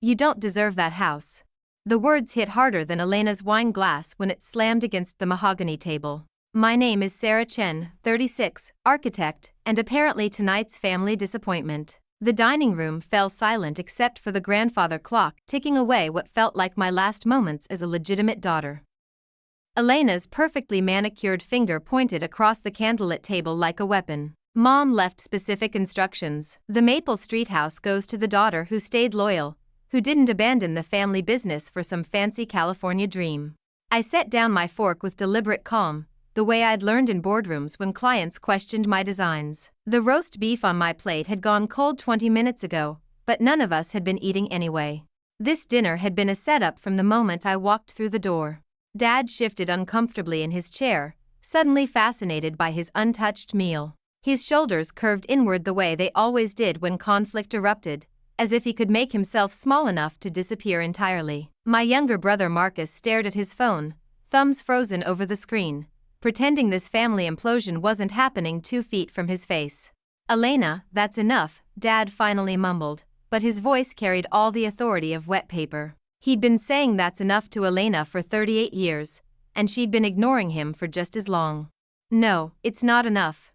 You don't deserve that house. The words hit harder than Elena's wine glass when it slammed against the mahogany table. My name is Sarah Chen, 36, architect, and apparently tonight's family disappointment. The dining room fell silent except for the grandfather clock ticking away what felt like my last moments as a legitimate daughter. Elena's perfectly manicured finger pointed across the candlelit table like a weapon. Mom left specific instructions. The Maple Street house goes to the daughter who stayed loyal, who didn't abandon the family business for some fancy California dream. I set down my fork with deliberate calm, the way I'd learned in boardrooms when clients questioned my designs. The roast beef on my plate had gone cold 20 minutes ago, but none of us had been eating anyway. This dinner had been a setup from the moment I walked through the door. Dad shifted uncomfortably in his chair, suddenly fascinated by his untouched meal. His shoulders curved inward the way they always did when conflict erupted, as if he could make himself small enough to disappear entirely. My younger brother Marcus stared at his phone, thumbs frozen over the screen, pretending this family implosion wasn't happening 2 feet from his face. Elena, that's enough, Dad finally mumbled, but his voice carried all the authority of wet paper. He'd been saying that's enough to Elena for 38 years, and she'd been ignoring him for just as long. No, it's not enough.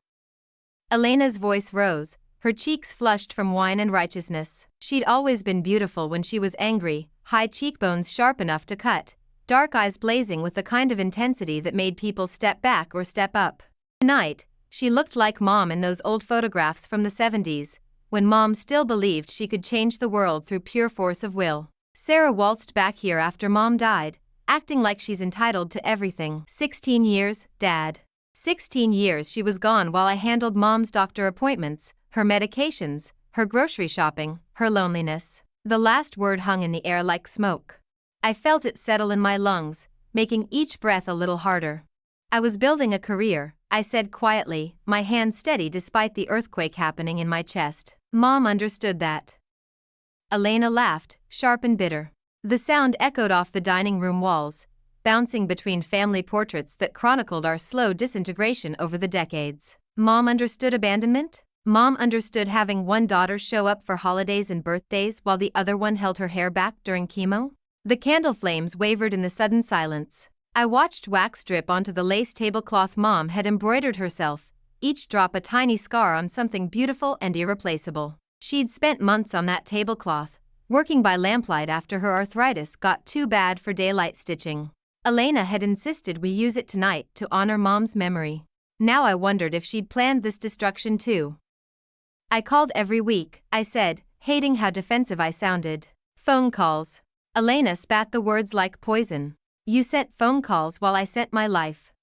Elena's voice rose, her cheeks flushed from wine and righteousness. She'd always been beautiful when she was angry, high cheekbones sharp enough to cut, dark eyes blazing with the kind of intensity that made people step back or step up. Tonight, she looked like Mom in those old photographs from the 70s, when Mom still believed she could change the world through pure force of will. Sarah waltzed back here after Mom died, acting like she's entitled to everything. 16 years, Dad. 16 years she was gone while I handled Mom's doctor appointments, her medications, her grocery shopping, her loneliness. The last word hung in the air like smoke. I felt it settle in my lungs, making each breath a little harder. I was building a career, I said quietly, my hands steady despite the earthquake happening in my chest. Mom understood that. Elena laughed, sharp and bitter. The sound echoed off the dining room walls, bouncing between family portraits that chronicled our slow disintegration over the decades. Mom understood abandonment? Mom understood having one daughter show up for holidays and birthdays while the other one held her hair back during chemo? The candle flames wavered in the sudden silence. I watched wax drip onto the lace tablecloth Mom had embroidered herself, each drop a tiny scar on something beautiful and irreplaceable. She'd spent months on that tablecloth, working by lamplight after her arthritis got too bad for daylight stitching. Elena had insisted we use it tonight to honor Mom's memory. Now I wondered if she'd planned this destruction too. I called every week, I said, hating how defensive I sounded. Phone calls. Elena spat the words like poison. You sent phone calls while I sent my life.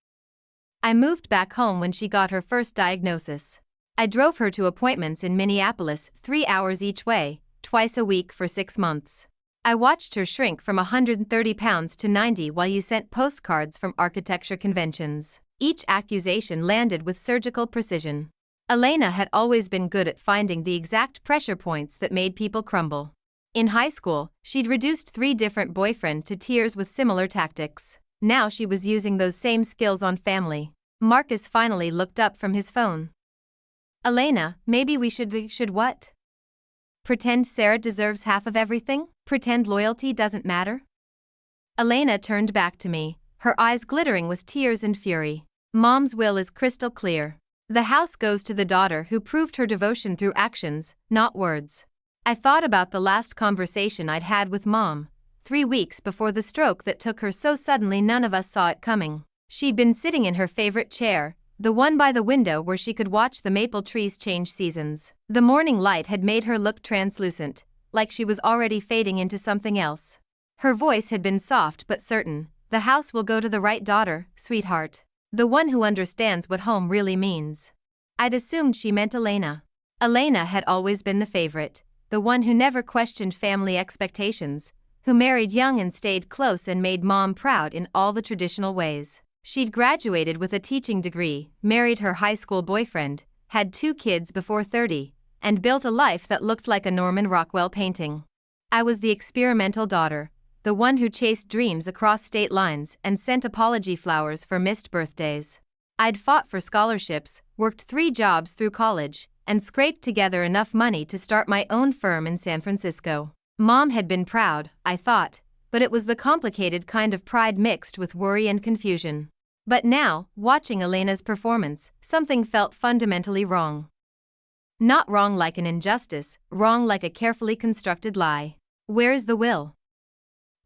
I moved back home when she got her first diagnosis. I drove her to appointments in Minneapolis 3 hours each way, twice a week for 6 months. I watched her shrink from 130 pounds to 90 while you sent postcards from architecture conventions. Each accusation landed with surgical precision. Elena had always been good at finding the exact pressure points that made people crumble. In high school, she'd reduced 3 different boyfriends to tears with similar tactics. Now she was using those same skills on family. Marcus finally looked up from his phone. Elena, maybe we should what? Pretend Sarah deserves half of everything? Pretend loyalty doesn't matter? Elena turned back to me, her eyes glittering with tears and fury. Mom's will is crystal clear. The house goes to the daughter who proved her devotion through actions, not words. I thought about the last conversation I'd had with Mom, 3 weeks before the stroke that took her so suddenly none of us saw it coming. She'd been sitting in her favorite chair, the one by the window where she could watch the maple trees change seasons. The morning light had made her look translucent, like she was already fading into something else. Her voice had been soft but certain. The house will go to the right daughter, sweetheart. The one who understands what home really means. I'd assumed she meant Elena. Elena had always been the favorite, the one who never questioned family expectations, who married young and stayed close and made Mom proud in all the traditional ways. She'd graduated with a teaching degree, married her high school boyfriend, had 2 kids before 30, and built a life that looked like a Norman Rockwell painting. I was the experimental daughter, the one who chased dreams across state lines and sent apology flowers for missed birthdays. I'd fought for scholarships, worked 3 jobs through college, and scraped together enough money to start my own firm in San Francisco. Mom had been proud, I thought, but it was the complicated kind of pride mixed with worry and confusion. But now, watching Elena's performance, something felt fundamentally wrong. Not wrong like an injustice, wrong like a carefully constructed lie. Where is the will?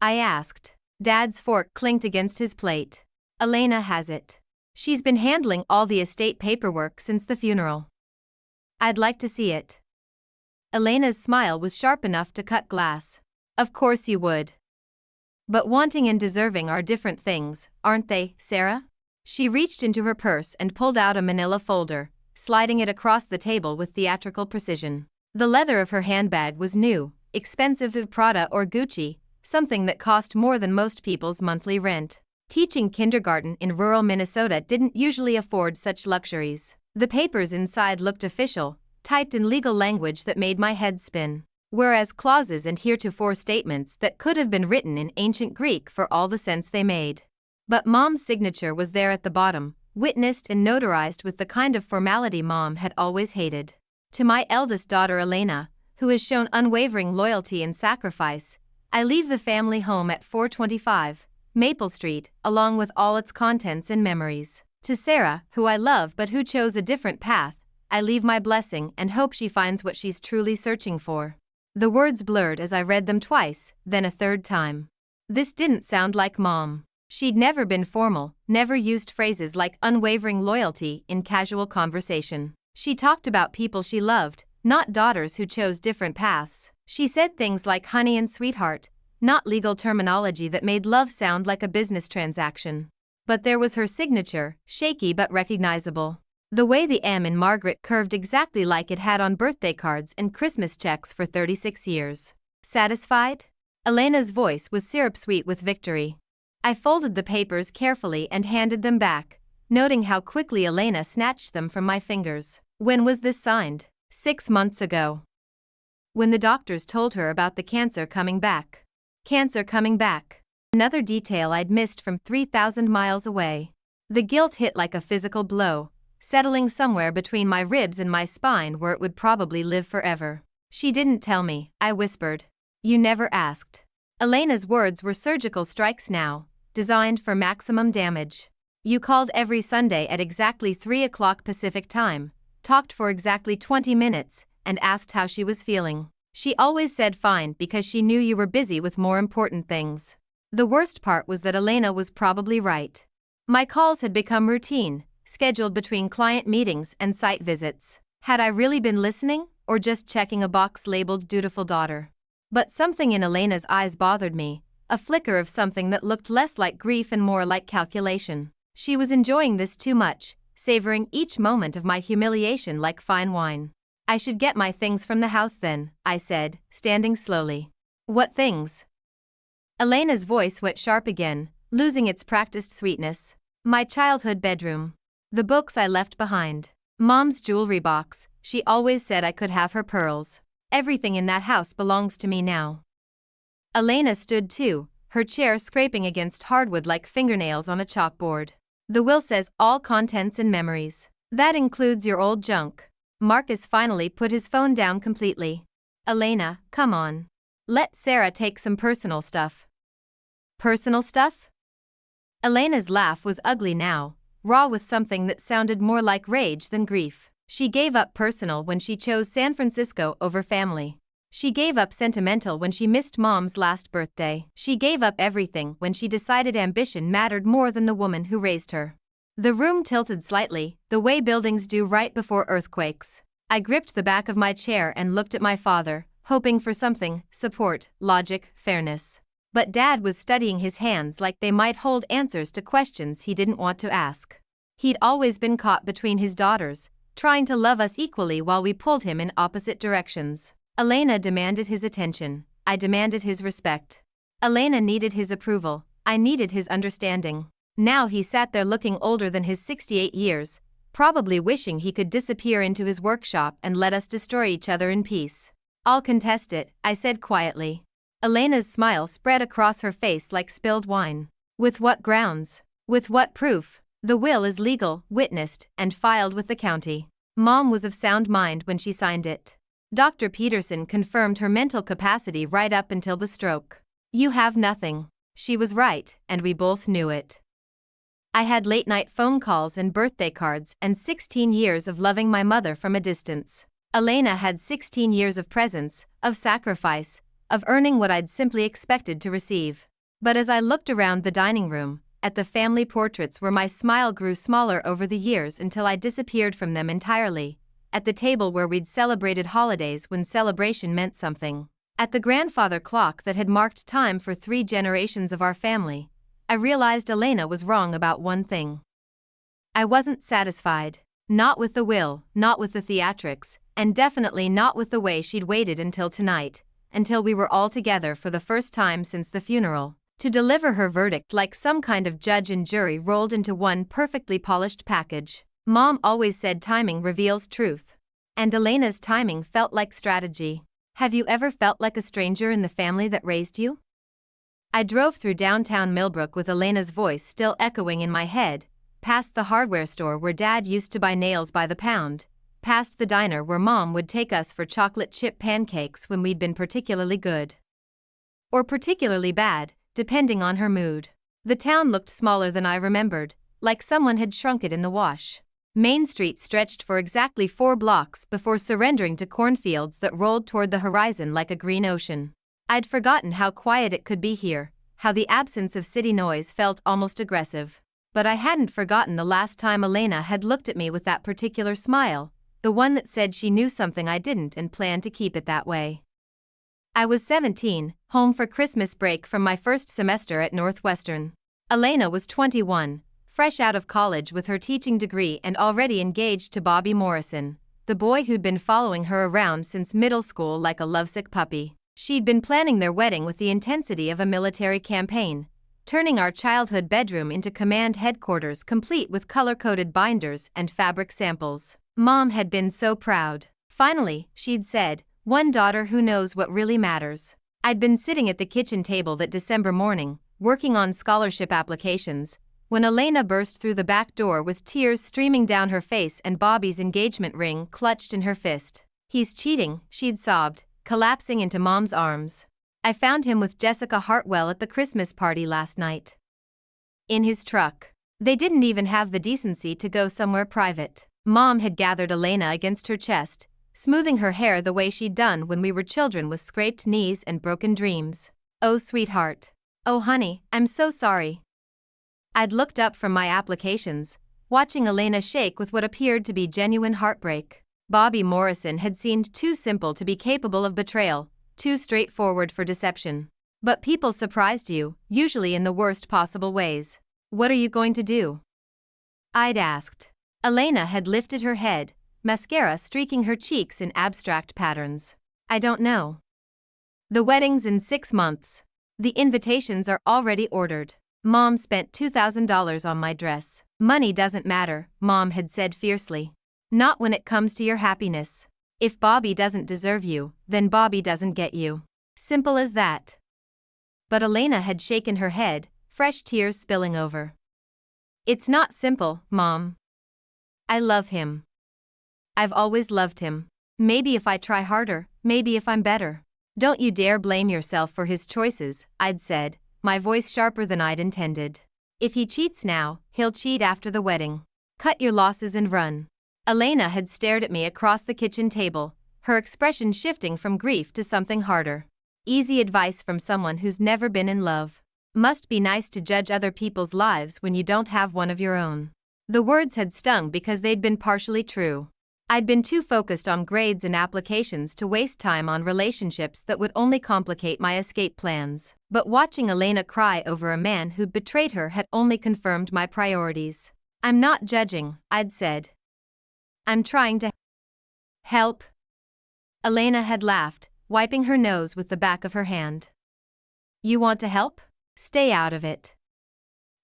I asked. Dad's fork clinked against his plate. Elena has it. She's been handling all the estate paperwork since the funeral. I'd like to see it. Elena's smile was sharp enough to cut glass. Of course you would. But wanting and deserving are different things, aren't they, Sarah? She reached into her purse and pulled out a manila folder, sliding it across the table with theatrical precision. The leather of her handbag was new, expensive of Prada or Gucci, something that cost more than most people's monthly rent. Teaching kindergarten in rural Minnesota didn't usually afford such luxuries. The papers inside looked official, typed in legal language that made my head spin. Whereas clauses and heretofore statements that could have been written in ancient Greek for all the sense they made. But Mom's signature was there at the bottom, witnessed and notarized with the kind of formality Mom had always hated. To my eldest daughter Elena, who has shown unwavering loyalty and sacrifice, I leave the family home at 425 Maple Street, along with all its contents and memories. To Sarah, who I love but who chose a different path, I leave my blessing and hope she finds what she's truly searching for. The words blurred as I read them twice, then a third time. This didn't sound like Mom. She'd never been formal, never used phrases like unwavering loyalty in casual conversation. She talked about people she loved, not daughters who chose different paths. She said things like honey and sweetheart, not legal terminology that made love sound like a business transaction. But there was her signature, shaky but recognizable. The way the M in Margaret curved exactly like it had on birthday cards and Christmas checks for 36 years. Satisfied? Elena's voice was syrup-sweet with victory. I folded the papers carefully and handed them back, noting how quickly Elena snatched them from my fingers. When was this signed? 6 months ago. When the doctors told her about the cancer coming back. Cancer coming back. Another detail I'd missed from 3,000 miles away. The guilt hit like a physical blow, settling somewhere between my ribs and my spine where it would probably live forever. She didn't tell me, I whispered. You never asked. Elena's words were surgical strikes now, designed for maximum damage. You called every Sunday at exactly 3 o'clock Pacific time, talked for exactly 20 minutes, and asked how she was feeling. She always said fine because she knew you were busy with more important things. The worst part was that Elena was probably right. My calls had become routine, scheduled between client meetings and site visits. Had I really been listening, or just checking a box labeled dutiful daughter? But something in Elena's eyes bothered me, a flicker of something that looked less like grief and more like calculation. She was enjoying this too much, savoring each moment of my humiliation like fine wine. I should get my things from the house then, I said, standing slowly. What things? Elena's voice went sharp again, losing its practiced sweetness. My childhood bedroom. The books I left behind. Mom's jewelry box, she always said I could have her pearls. Everything in that house belongs to me now. Elena stood too, her chair scraping against hardwood like fingernails on a chalkboard. The will says all contents and memories. That includes your old junk. Marcus finally put his phone down completely. Elena, come on. Let Sarah take some personal stuff. Personal stuff? Elena's laugh was ugly now, raw with something that sounded more like rage than grief. She gave up personal when she chose San Francisco over family. She gave up sentimental when she missed Mom's last birthday. She gave up everything when she decided ambition mattered more than the woman who raised her. The room tilted slightly, the way buildings do right before earthquakes. I gripped the back of my chair and looked at my father, hoping for something, support, logic, fairness. But Dad was studying his hands like they might hold answers to questions he didn't want to ask. He'd always been caught between his daughters, trying to love us equally while we pulled him in opposite directions. Elena demanded his attention, I demanded his respect. Elena needed his approval, I needed his understanding. Now he sat there looking older than his 68 years, probably wishing he could disappear into his workshop and let us destroy each other in peace. I'll contest it, I said quietly. Elena's smile spread across her face like spilled wine. With what grounds? With what proof? The will is legal, witnessed, and filed with the county. Mom was of sound mind when she signed it. Dr. Peterson confirmed her mental capacity right up until the stroke. You have nothing. She was right, and we both knew it. I had late-night phone calls and birthday cards and 16 years of loving my mother from a distance. Elena had 16 years of presence, of sacrifice, of earning what I'd simply expected to receive. But as I looked around the dining room, at the family portraits where my smile grew smaller over the years until I disappeared from them entirely, at the table where we'd celebrated holidays when celebration meant something, at the grandfather clock that had marked time for 3 generations of our family, I realized Elena was wrong about one thing. I wasn't satisfied. Not with the will, not with the theatrics, and definitely not with the way she'd waited until tonight, until we were all together for the first time since the funeral, to deliver her verdict like some kind of judge and jury rolled into one perfectly polished package. Mom always said timing reveals truth. And Elena's timing felt like strategy. Have you ever felt like a stranger in the family that raised you? I drove through downtown Millbrook with Elena's voice still echoing in my head, past the hardware store where Dad used to buy nails by the pound, past the diner where Mom would take us for chocolate chip pancakes when we'd been particularly good. Or particularly bad, depending on her mood. The town looked smaller than I remembered, like someone had shrunk it in the wash. Main Street stretched for exactly 4 blocks before surrendering to cornfields that rolled toward the horizon like a green ocean. I'd forgotten how quiet it could be here, how the absence of city noise felt almost aggressive. But I hadn't forgotten the last time Elena had looked at me with that particular smile, the one that said she knew something I didn't and planned to keep it that way. I was 17, home for Christmas break from my first semester at Northwestern. Elena was 21, fresh out of college with her teaching degree and already engaged to Bobby Morrison, the boy who'd been following her around since middle school like a lovesick puppy. She'd been planning their wedding with the intensity of a military campaign, turning our childhood bedroom into command headquarters complete with color-coded binders and fabric samples. Mom had been so proud. Finally, she'd said, one daughter who knows what really matters. I'd been sitting at the kitchen table that December morning, working on scholarship applications, when Elena burst through the back door with tears streaming down her face and Bobby's engagement ring clutched in her fist. He's cheating, she'd sobbed, collapsing into Mom's arms. I found him with Jessica Hartwell at the Christmas party last night. In his truck. They didn't even have the decency to go somewhere private. Mom had gathered Elena against her chest, smoothing her hair the way she'd done when we were children with scraped knees and broken dreams. Oh, sweetheart. Oh, honey, I'm so sorry. I'd looked up from my applications, watching Elena shake with what appeared to be genuine heartbreak. Bobby Morrison had seemed too simple to be capable of betrayal, too straightforward for deception. But people surprised you, usually in the worst possible ways. What are you going to do? I'd asked. Elena had lifted her head, mascara streaking her cheeks in abstract patterns. I don't know. The wedding's in 6 months. The invitations are already ordered. Mom spent $2,000 on my dress. Money doesn't matter, Mom had said fiercely. Not when it comes to your happiness. If Bobby doesn't deserve you, then Bobby doesn't get you. Simple as that. But Elena had shaken her head, fresh tears spilling over. It's not simple, Mom. I love him. I've always loved him. Maybe if I try harder, maybe if I'm better. Don't you dare blame yourself for his choices, I'd said, my voice sharper than I'd intended. If he cheats now, he'll cheat after the wedding. Cut your losses and run. Elena had stared at me across the kitchen table, her expression shifting from grief to something harder. Easy advice from someone who's never been in love. Must be nice to judge other people's lives when you don't have one of your own. The words had stung because they'd been partially true. I'd been too focused on grades and applications to waste time on relationships that would only complicate my escape plans. But watching Elena cry over a man who'd betrayed her had only confirmed my priorities. I'm not judging, I'd said. I'm trying to help. Elena had laughed, wiping her nose with the back of her hand. You want to help? Stay out of it.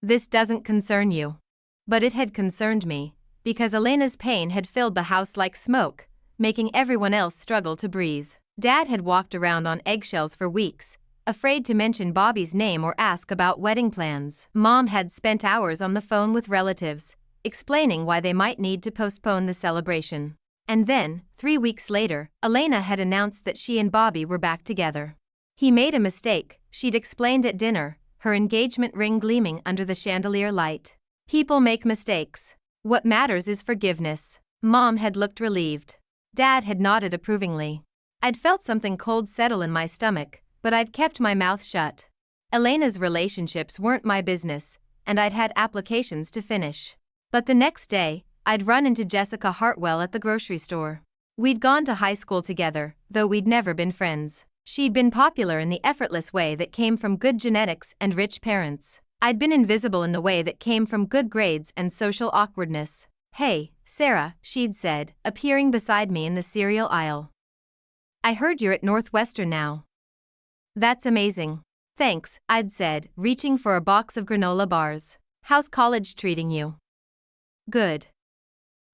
This doesn't concern you. But it had concerned me, because Elena's pain had filled the house like smoke, making everyone else struggle to breathe. Dad had walked around on eggshells for weeks, afraid to mention Bobby's name or ask about wedding plans. Mom had spent hours on the phone with relatives, explaining why they might need to postpone the celebration. And then, 3 weeks later, Elena had announced that she and Bobby were back together. He made a mistake, she'd explained at dinner, her engagement ring gleaming under the chandelier light. People make mistakes. What matters is forgiveness. Mom had looked relieved. Dad had nodded approvingly. I'd felt something cold settle in my stomach, but I'd kept my mouth shut. Elena's relationships weren't my business, and I'd had applications to finish. But the next day, I'd run into Jessica Hartwell at the grocery store. We'd gone to high school together, though we'd never been friends. She'd been popular in the effortless way that came from good genetics and rich parents. I'd been invisible in the way that came from good grades and social awkwardness. "Hey, Sarah," she'd said, appearing beside me in the cereal aisle. "I heard you're at Northwestern now." "That's amazing." "Thanks," I'd said, reaching for a box of granola bars. "How's college treating you?" "Good."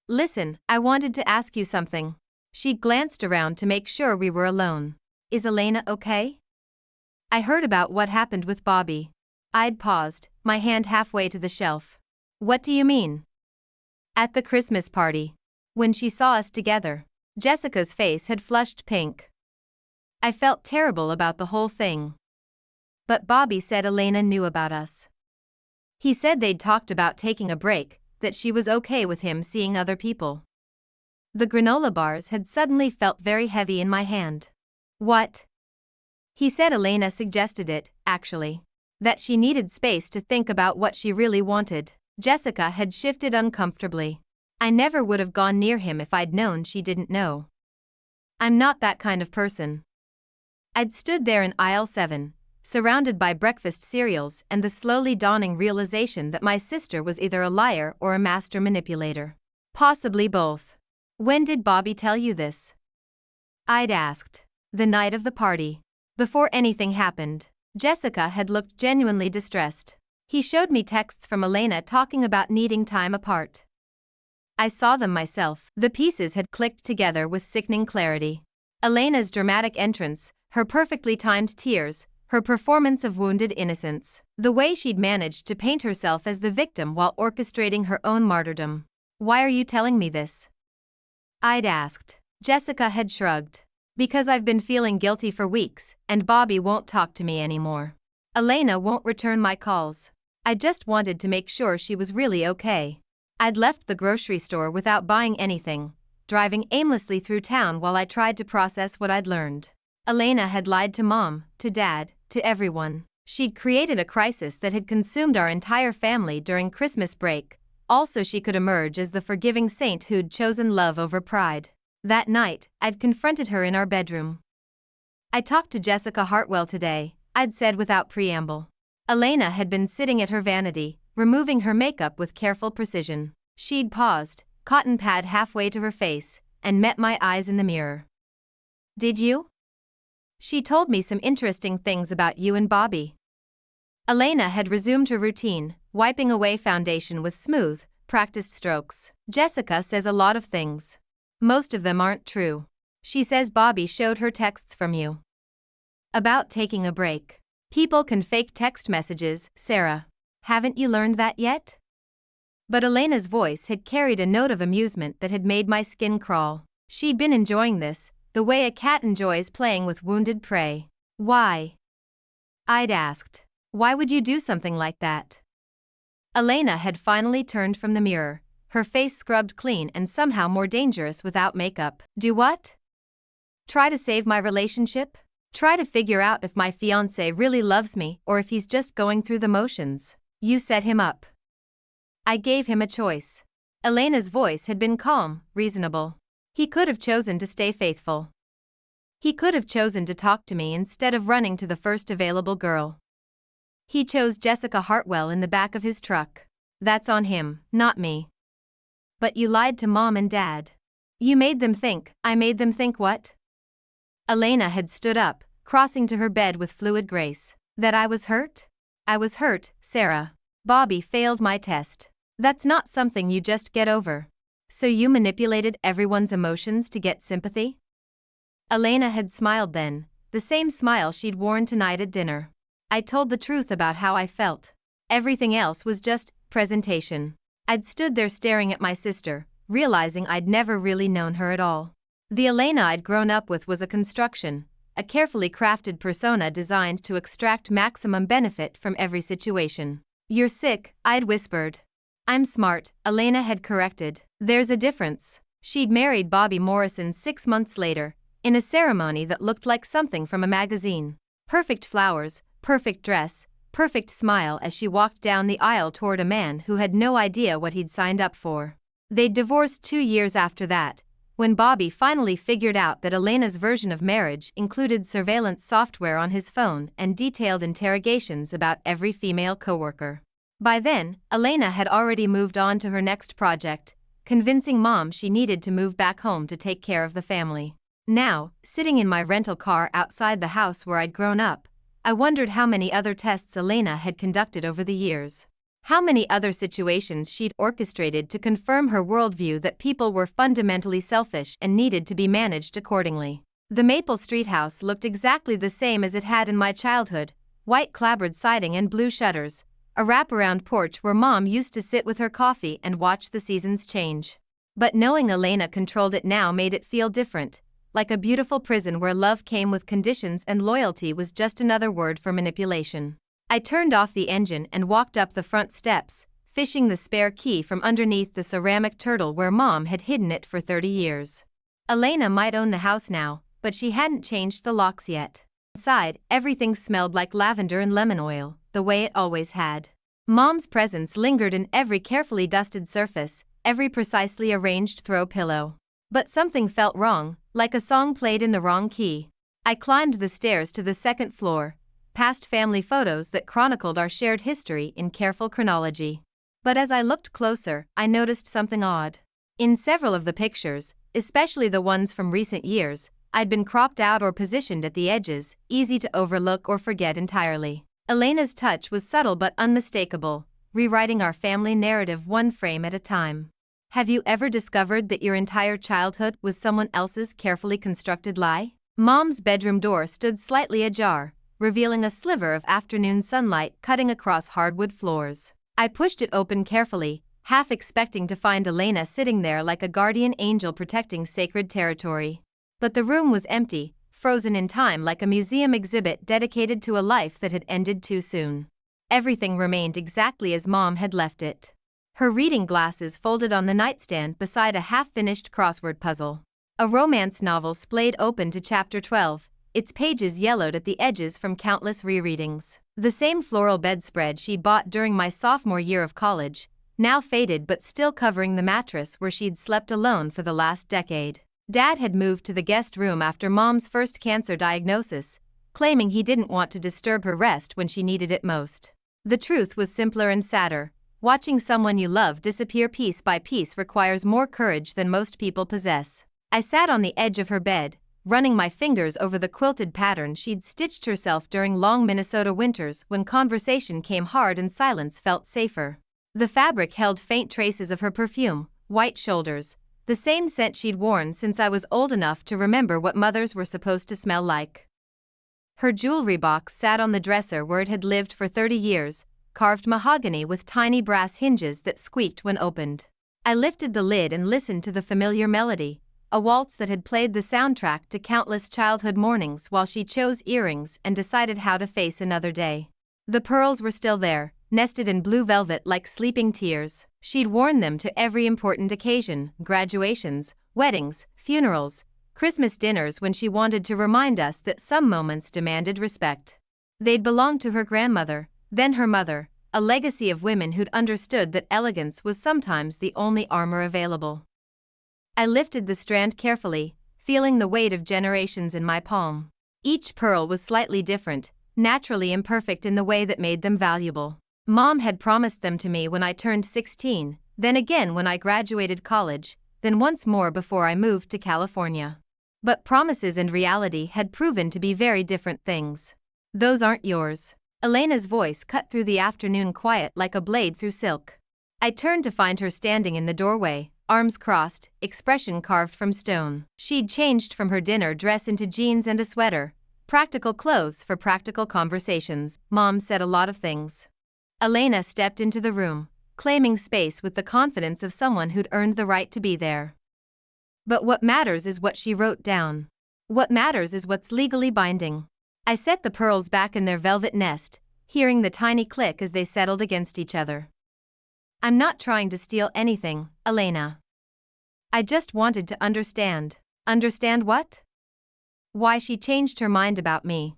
"Listen, I wanted to ask you something." She glanced around to make sure we were alone. "Is Elena okay?" "I heard about what happened with Bobby." I'd paused, my hand halfway to the shelf. "What do you mean?" "At the Christmas party. When she saw us together." Jessica's face had flushed pink. I felt terrible about the whole thing. "But Bobby said Elena knew about us. He said they'd talked about taking a break, that she was okay with him seeing other people." The granola bars had suddenly felt very heavy in my hand. "What?" "He said Elena suggested it, actually. That she needed space to think about what she really wanted." Jessica had shifted uncomfortably. "I never would have gone near him if I'd known she didn't know. I'm not that kind of person." I'd stood there in aisle 7, surrounded by breakfast cereals and the slowly dawning realization that my sister was either a liar or a master manipulator. Possibly both. "When did Bobby tell you this?" I'd asked. "The night of the party. Before anything happened." Jessica had looked genuinely distressed. "He showed me texts from Elena talking about needing time apart. I saw them myself." The pieces had clicked together with sickening clarity. Elena's dramatic entrance, her perfectly timed tears, her performance of wounded innocence. The way she'd managed to paint herself as the victim while orchestrating her own martyrdom. "Why are you telling me this?" I'd asked. Jessica had shrugged. "Because I've been feeling guilty for weeks, and Bobby won't talk to me anymore. Elena won't return my calls. I just wanted to make sure she was really okay." I'd left the grocery store without buying anything, driving aimlessly through town while I tried to process what I'd learned. Elena had lied to Mom, to Dad, to everyone. She'd created a crisis that had consumed our entire family during Christmas break, all so she could emerge as the forgiving saint who'd chosen love over pride. That night, I'd confronted her in our bedroom. "I talked to Jessica Hartwell today," I'd said without preamble. Elena had been sitting at her vanity, removing her makeup with careful precision. She'd paused, cotton pad halfway to her face, and met my eyes in the mirror. "Did you?" "She told me some interesting things about you and Bobby." Elena had resumed her routine, wiping away foundation with smooth, practiced strokes. "Jessica says a lot of things. Most of them aren't true. She says Bobby showed her texts from you. About taking a break. People can fake text messages, Sarah. Haven't you learned that yet?" But Elena's voice had carried a note of amusement that had made my skin crawl. She'd been enjoying this, the way a cat enjoys playing with wounded prey. "Why?" I'd asked. "Why would you do something like that?" Elena had finally turned from the mirror, her face scrubbed clean and somehow more dangerous without makeup. "Do what? Try to save my relationship? Try to figure out if my fiancé really loves me or if he's just going through the motions? You set him up." I gave him a choice. Elena's voice had been calm, reasonable. He could have chosen to stay faithful. He could have chosen to talk to me instead of running to the first available girl. He chose Jessica Hartwell in the back of his truck. That's on him, not me. "But you lied to Mom and Dad. You made them think." "I made them think what?" Elena had stood up, crossing to her bed with fluid grace. "That I was hurt? I was hurt, Sarah. Bobby failed my test. That's not something you just get over. So you manipulated everyone's emotions to get sympathy?" Elena had smiled then, the same smile she'd worn tonight at dinner. I told the truth about how I felt. Everything else was just presentation. I'd stood there staring at my sister, realizing I'd never really known her at all. The Elena I'd grown up with was a construction, a carefully crafted persona designed to extract maximum benefit from every situation. "You're sick," I'd whispered. "I'm smart," Elena had corrected. "There's a difference." She'd married Bobby Morrison 6 months later, in a ceremony that looked like something from a magazine. Perfect flowers, perfect dress, perfect smile as she walked down the aisle toward a man who had no idea what he'd signed up for. They'd divorced 2 years after that, when Bobby finally figured out that Elena's version of marriage included surveillance software on his phone and detailed interrogations about every female coworker. By then, Elena had already moved on to her next project, convincing Mom she needed to move back home to take care of the family. Now, sitting in my rental car outside the house where I'd grown up, I wondered how many other tests Elena had conducted over the years. How many other situations she'd orchestrated to confirm her worldview that people were fundamentally selfish and needed to be managed accordingly. The Maple Street house looked exactly the same as it had in my childhood, white clapboard siding and blue shutters, a wraparound porch where Mom used to sit with her coffee and watch the seasons change. But knowing Elena controlled it now made it feel different, like a beautiful prison where love came with conditions and loyalty was just another word for manipulation. I turned off the engine and walked up the front steps, fishing the spare key from underneath the ceramic turtle where Mom had hidden it for 30 years. Elena might own the house now, but she hadn't changed the locks yet. Inside, everything smelled like lavender and lemon oil, the way it always had. Mom's presence lingered in every carefully dusted surface, every precisely arranged throw pillow. But something felt wrong, like a song played in the wrong key. I climbed the stairs to the second floor, past family photos that chronicled our shared history in careful chronology. But as I looked closer, I noticed something odd. In several of the pictures, especially the ones from recent years, I'd been cropped out or positioned at the edges, easy to overlook or forget entirely. Elena's touch was subtle but unmistakable, rewriting our family narrative one frame at a time. Have you ever discovered that your entire childhood was someone else's carefully constructed lie? Mom's bedroom door stood slightly ajar, revealing a sliver of afternoon sunlight cutting across hardwood floors. I pushed it open carefully, half expecting to find Elena sitting there like a guardian angel protecting sacred territory. But the room was empty, frozen in time like a museum exhibit dedicated to a life that had ended too soon. Everything remained exactly as Mom had left it. Her reading glasses folded on the nightstand beside a half-finished crossword puzzle. A romance novel splayed open to chapter 12, its pages yellowed at the edges from countless rereadings. The same floral bedspread she'd bought during my sophomore year of college, now faded but still covering the mattress where she'd slept alone for the last decade. Dad had moved to the guest room after Mom's first cancer diagnosis, claiming he didn't want to disturb her rest when she needed it most. The truth was simpler and sadder. Watching someone you love disappear piece by piece requires more courage than most people possess. I sat on the edge of her bed, running my fingers over the quilted pattern she'd stitched herself during long Minnesota winters when conversation came hard and silence felt safer. The fabric held faint traces of her perfume, white shoulders, the same scent she'd worn since I was old enough to remember what mothers were supposed to smell like. Her jewelry box sat on the dresser where it had lived for 30 years, carved mahogany with tiny brass hinges that squeaked when opened. I lifted the lid and listened to the familiar melody, a waltz that had played the soundtrack to countless childhood mornings while she chose earrings and decided how to face another day. The pearls were still there, nested in blue velvet like sleeping tears. She'd worn them to every important occasion, graduations, weddings, funerals, Christmas dinners when she wanted to remind us that some moments demanded respect. They'd belonged to her grandmother, then her mother, a legacy of women who'd understood that elegance was sometimes the only armor available. I lifted the strand carefully, feeling the weight of generations in my palm. Each pearl was slightly different, naturally imperfect in the way that made them valuable. Mom had promised them to me when I turned 16, then again when I graduated college, then once more before I moved to California. But promises and reality had proven to be very different things. Those aren't yours. Elena's voice cut through the afternoon quiet like a blade through silk. I turned to find her standing in the doorway, arms crossed, expression carved from stone. She'd changed from her dinner dress into jeans and a sweater, practical clothes for practical conversations. Mom said a lot of things. Elena stepped into the room, claiming space with the confidence of someone who'd earned the right to be there. But what matters is what she wrote down. What matters is what's legally binding. I set the pearls back in their velvet nest, hearing the tiny click as they settled against each other. I'm not trying to steal anything, Elena. I just wanted to understand. Understand what? Why she changed her mind about me.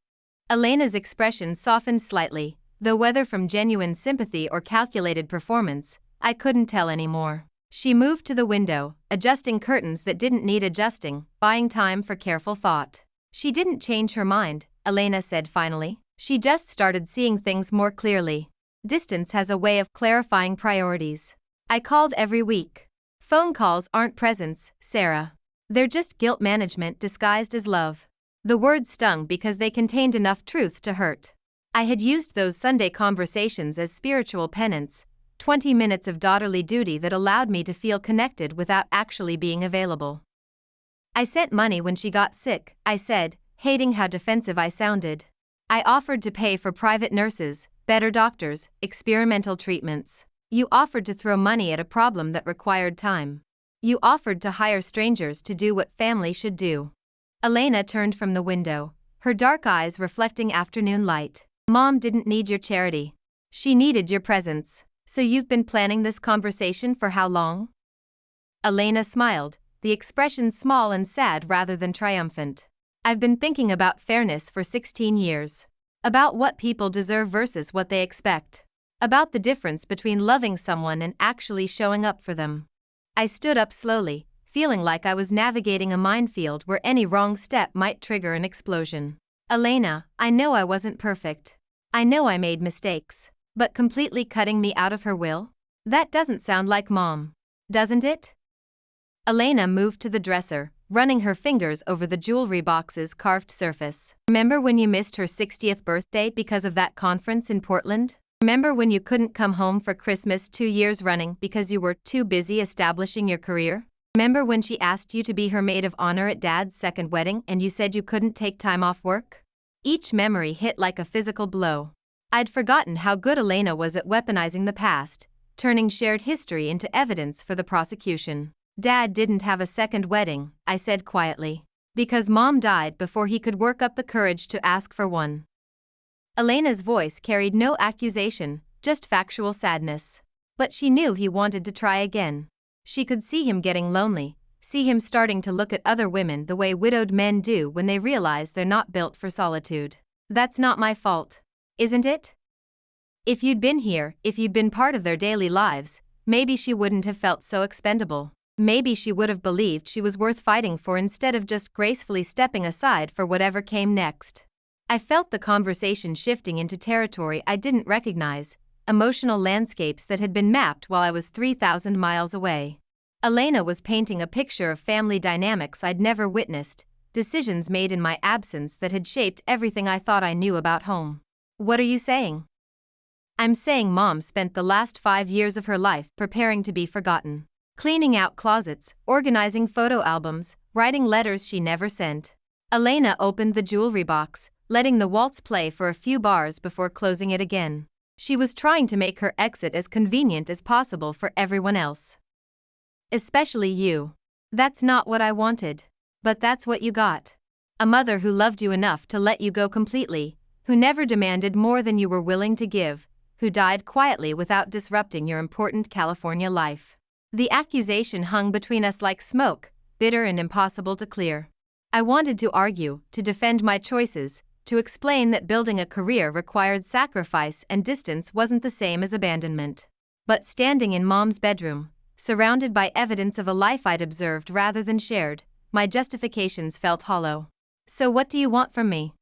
Elena's expression softened slightly, though whether from genuine sympathy or calculated performance, I couldn't tell anymore. She moved to the window, adjusting curtains that didn't need adjusting, buying time for careful thought. She didn't change her mind, Elena said finally. She just started seeing things more clearly. Distance has a way of clarifying priorities. I called every week. Phone calls aren't presents, Sarah. They're just guilt management disguised as love. The words stung because they contained enough truth to hurt. I had used those Sunday conversations as spiritual penance, 20 minutes of daughterly duty that allowed me to feel connected without actually being available. I sent money when she got sick, I said, hating how defensive I sounded. I offered to pay for private nurses, better doctors, experimental treatments. You offered to throw money at a problem that required time. You offered to hire strangers to do what family should do. Elena turned from the window, her dark eyes reflecting afternoon light. Mom didn't need your charity. She needed your presence. So you've been planning this conversation for how long? Elena smiled, the expression small and sad rather than triumphant. I've been thinking about fairness for 16 years. About what people deserve versus what they expect. About the difference between loving someone and actually showing up for them. I stood up slowly, feeling like I was navigating a minefield where any wrong step might trigger an explosion. Elena, I know I wasn't perfect. I know I made mistakes. But completely cutting me out of her will? That doesn't sound like Mom. Doesn't it? Elena moved to the dresser, running her fingers over the jewelry box's carved surface. Remember when you missed her 60th birthday because of that conference in Portland? Remember when you couldn't come home for Christmas 2 years running because you were too busy establishing your career? Remember when she asked you to be her maid of honor at Dad's second wedding and you said you couldn't take time off work? Each memory hit like a physical blow. I'd forgotten how good Elena was at weaponizing the past, turning shared history into evidence for the prosecution. Dad didn't have a second wedding, I said quietly, because Mom died before he could work up the courage to ask for one. Elena's voice carried no accusation, just factual sadness. But she knew he wanted to try again. She could see him getting lonely, see him starting to look at other women the way widowed men do when they realize they're not built for solitude. That's not my fault. Isn't it? If you'd been here, if you'd been part of their daily lives, maybe she wouldn't have felt so expendable. Maybe she would have believed she was worth fighting for instead of just gracefully stepping aside for whatever came next. I felt the conversation shifting into territory I didn't recognize, emotional landscapes that had been mapped while I was 3,000 miles away. Elena was painting a picture of family dynamics I'd never witnessed, decisions made in my absence that had shaped everything I thought I knew about home. What are you saying? I'm saying Mom spent the last 5 years of her life preparing to be forgotten. Cleaning out closets, organizing photo albums, writing letters she never sent. Elena opened the jewelry box, letting the waltz play for a few bars before closing it again. She was trying to make her exit as convenient as possible for everyone else. Especially you. That's not what I wanted. But that's what you got. A mother who loved you enough to let you go completely, who never demanded more than you were willing to give, who died quietly without disrupting your important California life. The accusation hung between us like smoke, bitter and impossible to clear. I wanted to argue, to defend my choices, to explain that building a career required sacrifice and distance wasn't the same as abandonment. But standing in Mom's bedroom, surrounded by evidence of a life I'd observed rather than shared, my justifications felt hollow. So what do you want from me?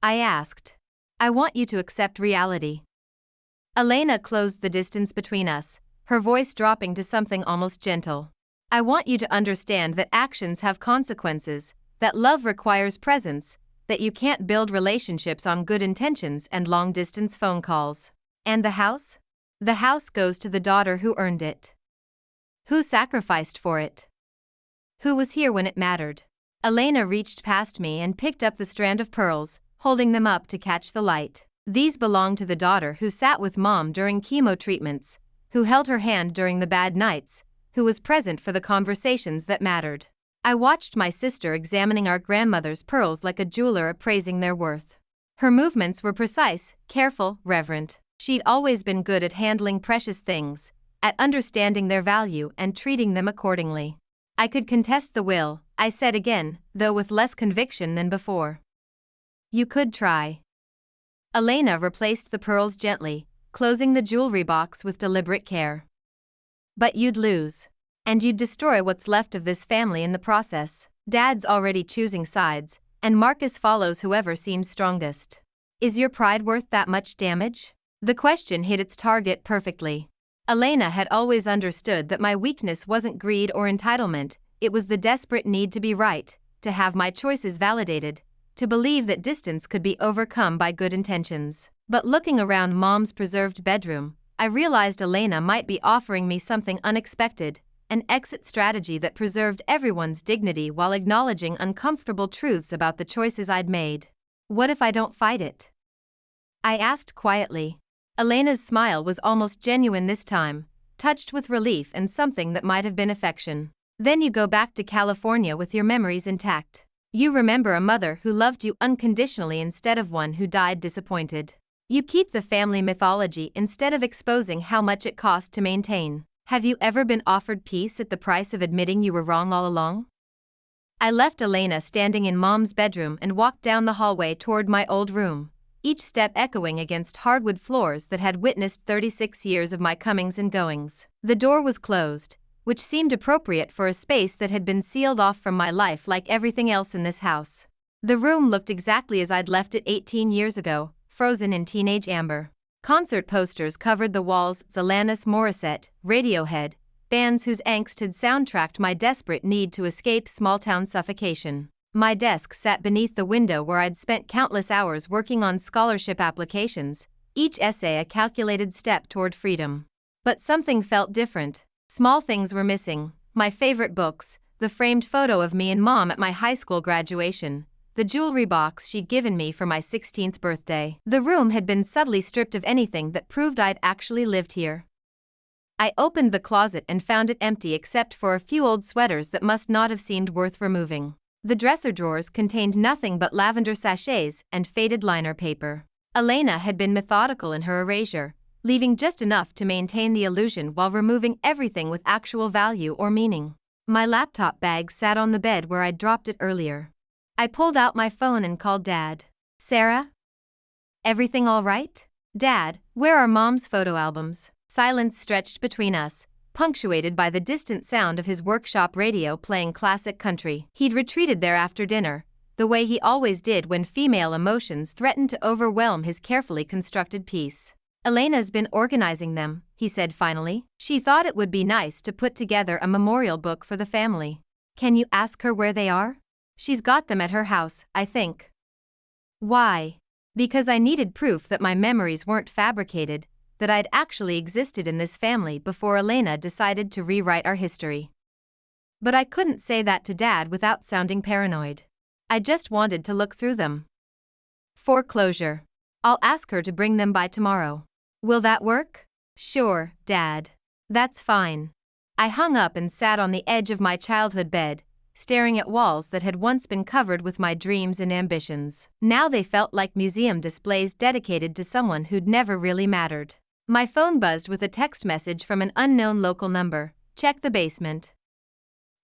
I asked. I want you to accept reality. Elena closed the distance between us, her voice dropping to something almost gentle. I want you to understand that actions have consequences, that love requires presence, that you can't build relationships on good intentions and long-distance phone calls. And the house? The house goes to the daughter who earned it. Who sacrificed for it? Who was here when it mattered? Elena reached past me and picked up the strand of pearls, holding them up to catch the light. These belong to the daughter who sat with Mom during chemo treatments, who held her hand during the bad nights, who was present for the conversations that mattered. I watched my sister examining our grandmother's pearls like a jeweler appraising their worth. Her movements were precise, careful, reverent. She'd always been good at handling precious things, at understanding their value and treating them accordingly. I could contest the will, I said again, though with less conviction than before. You could try. Elena replaced the pearls gently, closing the jewelry box with deliberate care. But you'd lose. And you'd destroy what's left of this family in the process. Dad's already choosing sides, and Marcus follows whoever seems strongest. Is your pride worth that much damage? The question hit its target perfectly. Elena had always understood that my weakness wasn't greed or entitlement, it was the desperate need to be right, to have my choices validated, to believe that distance could be overcome by good intentions. But looking around Mom's preserved bedroom, I realized Elena might be offering me something unexpected, an exit strategy that preserved everyone's dignity while acknowledging uncomfortable truths about the choices I'd made. What if I don't fight it? I asked quietly. Elena's smile was almost genuine this time, touched with relief and something that might have been affection. Then you go back to California with your memories intact. You remember a mother who loved you unconditionally instead of one who died disappointed. You keep the family mythology instead of exposing how much it cost to maintain. Have you ever been offered peace at the price of admitting you were wrong all along? I left Elena standing in Mom's bedroom and walked down the hallway toward my old room, each step echoing against hardwood floors that had witnessed 36 years of my comings and goings. The door was closed, which seemed appropriate for a space that had been sealed off from my life like everything else in this house. The room looked exactly as I'd left it 18 years ago, frozen in teenage amber. Concert posters covered the walls, Alanis Morissette, Radiohead, bands whose angst had soundtracked my desperate need to escape small-town suffocation. My desk sat beneath the window where I'd spent countless hours working on scholarship applications, each essay a calculated step toward freedom. But something felt different. Small things were missing: my favorite books, the framed photo of me and Mom at my high school graduation, the jewelry box she'd given me for my 16th birthday. The room had been subtly stripped of anything that proved I'd actually lived here. I opened the closet and found it empty except for a few old sweaters that must not have seemed worth removing. The dresser drawers contained nothing but lavender sachets and faded liner paper. Elena had been methodical in her erasure, leaving just enough to maintain the illusion while removing everything with actual value or meaning. My laptop bag sat on the bed where I'd dropped it earlier. I pulled out my phone and called Dad. Sarah? Everything all right? Dad, where are Mom's photo albums? Silence stretched between us, punctuated by the distant sound of his workshop radio playing classic country. He'd retreated there after dinner, the way he always did when female emotions threatened to overwhelm his carefully constructed piece. Elena's been organizing them, he said finally. She thought it would be nice to put together a memorial book for the family. Can you ask her where they are? She's got them at her house, I think. Why? Because I needed proof that my memories weren't fabricated, that I'd actually existed in this family before Elena decided to rewrite our history. But I couldn't say that to Dad without sounding paranoid. I just wanted to look through them. For closure. I'll ask her to bring them by tomorrow. Will that work? Sure, Dad. That's fine. I hung up and sat on the edge of my childhood bed, staring at walls that had once been covered with my dreams and ambitions. Now they felt like museum displays dedicated to someone who'd never really mattered. My phone buzzed with a text message from an unknown local number. Check the basement.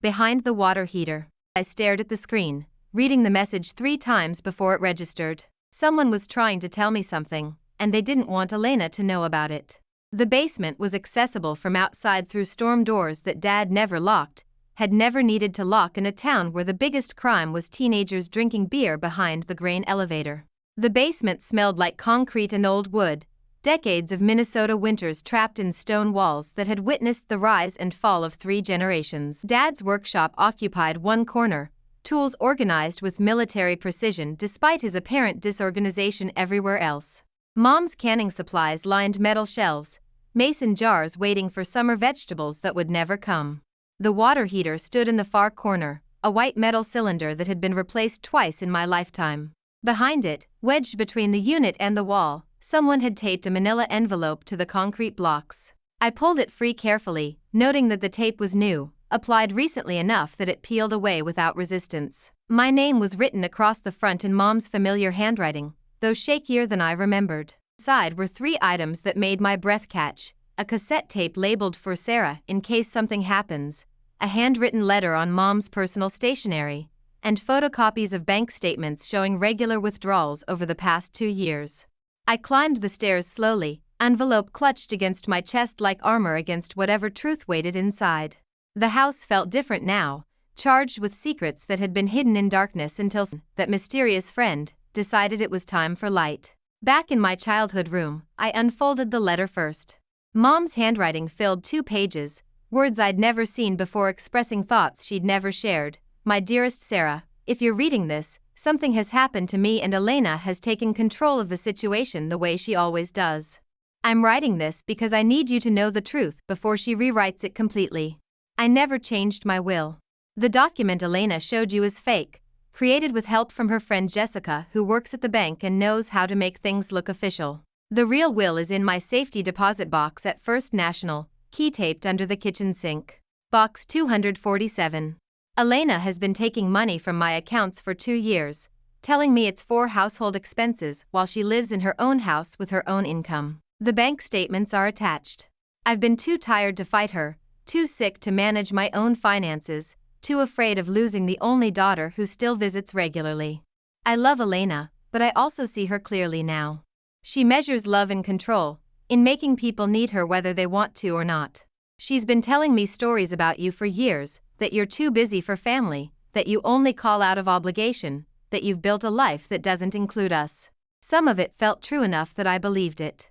Behind the water heater. I stared at the screen, reading the message 3 times before it registered. Someone was trying to tell me something, and they didn't want Elena to know about it. The basement was accessible from outside through storm doors that Dad never locked, had never needed to lock in a town where the biggest crime was teenagers drinking beer behind the grain elevator. The basement smelled like concrete and old wood, decades of Minnesota winters trapped in stone walls that had witnessed the rise and fall of 3 generations. Dad's workshop occupied one corner, tools organized with military precision despite his apparent disorganization everywhere else. Mom's canning supplies lined metal shelves, mason jars waiting for summer vegetables that would never come. The water heater stood in the far corner, a white metal cylinder that had been replaced twice in my lifetime. Behind it, wedged between the unit and the wall, someone had taped a manila envelope to the concrete blocks. I pulled it free carefully, noting that the tape was new, applied recently enough that it peeled away without resistance. My name was written across the front in Mom's familiar handwriting, though shakier than I remembered. Inside were 3 items that made my breath catch: a cassette tape labeled "For Sarah, in case something happens," a handwritten letter on Mom's personal stationery, and photocopies of bank statements showing regular withdrawals over the past 2 years. I climbed the stairs slowly, envelope clutched against my chest like armor against whatever truth waited inside. The house felt different now, charged with secrets that had been hidden in darkness until that mysterious friend decided it was time for light. Back in my childhood room, I unfolded the letter first. Mom's handwriting filled 2 pages, words I'd never seen before expressing thoughts she'd never shared. "My dearest Sarah, if you're reading this, something has happened to me and Elena has taken control of the situation the way she always does. I'm writing this because I need you to know the truth before she rewrites it completely. I never changed my will. The document Elena showed you is fake, created with help from her friend Jessica, who works at the bank and knows how to make things look official. The real will is in my safety deposit box at First National, key taped under the kitchen sink. Box 247. Elena has been taking money from my accounts for 2 years, telling me it's for household expenses while she lives in her own house with her own income. The bank statements are attached. I've been too tired to fight her, too sick to manage my own finances, too afraid of losing the only daughter who still visits regularly. I love Elena, but I also see her clearly now. She measures love and control, in making people need her whether they want to or not. She's been telling me stories about you for years, that you're too busy for family, that you only call out of obligation, that you've built a life that doesn't include us. Some of it felt true enough that I believed it.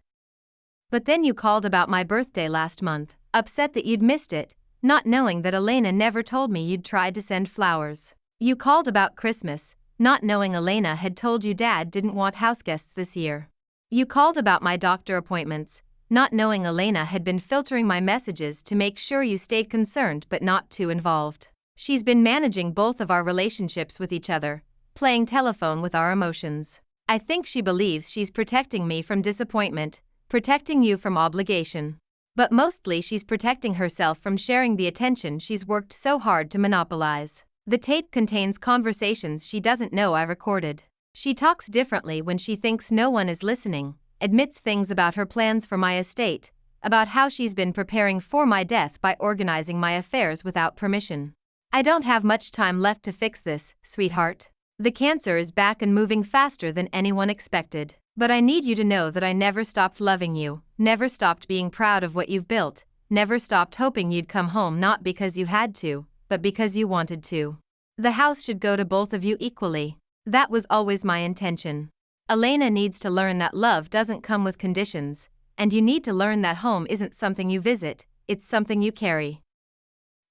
But then you called about my birthday last month, upset that you'd missed it, not knowing that Elena never told me you'd tried to send flowers. You called about Christmas, not knowing Elena had told you Dad didn't want houseguests this year. You called about my doctor appointments, not knowing Elena had been filtering my messages to make sure you stayed concerned but not too involved. She's been managing both of our relationships with each other, playing telephone with our emotions. I think she believes she's protecting me from disappointment, protecting you from obligation. But mostly she's protecting herself from sharing the attention she's worked so hard to monopolize. The tape contains conversations she doesn't know I recorded. She talks differently when she thinks no one is listening, admits things about her plans for my estate, about how she's been preparing for my death by organizing my affairs without permission. I don't have much time left to fix this, sweetheart. The cancer is back and moving faster than anyone expected. But I need you to know that I never stopped loving you, never stopped being proud of what you've built, never stopped hoping you'd come home not because you had to, but because you wanted to. The house should go to both of you equally. That was always my intention. Elena needs to learn that love doesn't come with conditions, and you need to learn that home isn't something you visit, it's something you carry.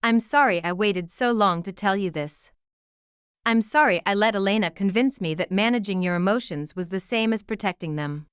I'm sorry I waited so long to tell you this. I'm sorry I let Elena convince me that managing your emotions was the same as protecting them.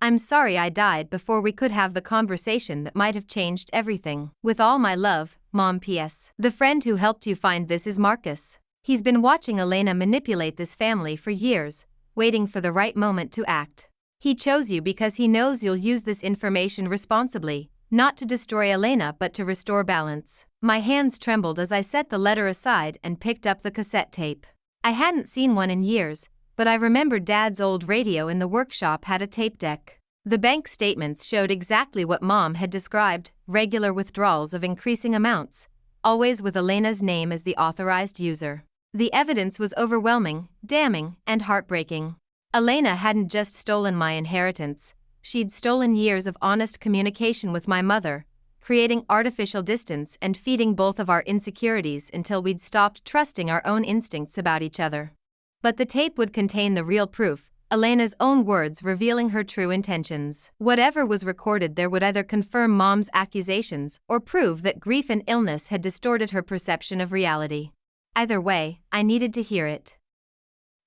I'm sorry I died before we could have the conversation that might have changed everything. With all my love, Mom. P.S. The friend who helped you find this is Marcus. He's been watching Elena manipulate this family for years, waiting for the right moment to act. He chose you because he knows you'll use this information responsibly, not to destroy Elena but to restore balance. My hands trembled as I set the letter aside and picked up the cassette tape. I hadn't seen one in years, but I remembered Dad's old radio in the workshop had a tape deck. The bank statements showed exactly what Mom had described: regular withdrawals of increasing amounts, always with Elena's name as the authorized user. The evidence was overwhelming, damning, and heartbreaking. Elena hadn't just stolen my inheritance, she'd stolen years of honest communication with my mother, creating artificial distance and feeding both of our insecurities until we'd stopped trusting our own instincts about each other. But the tape would contain the real proof, Elena's own words revealing her true intentions. Whatever was recorded there would either confirm Mom's accusations or prove that grief and illness had distorted her perception of reality. Either way, I needed to hear it.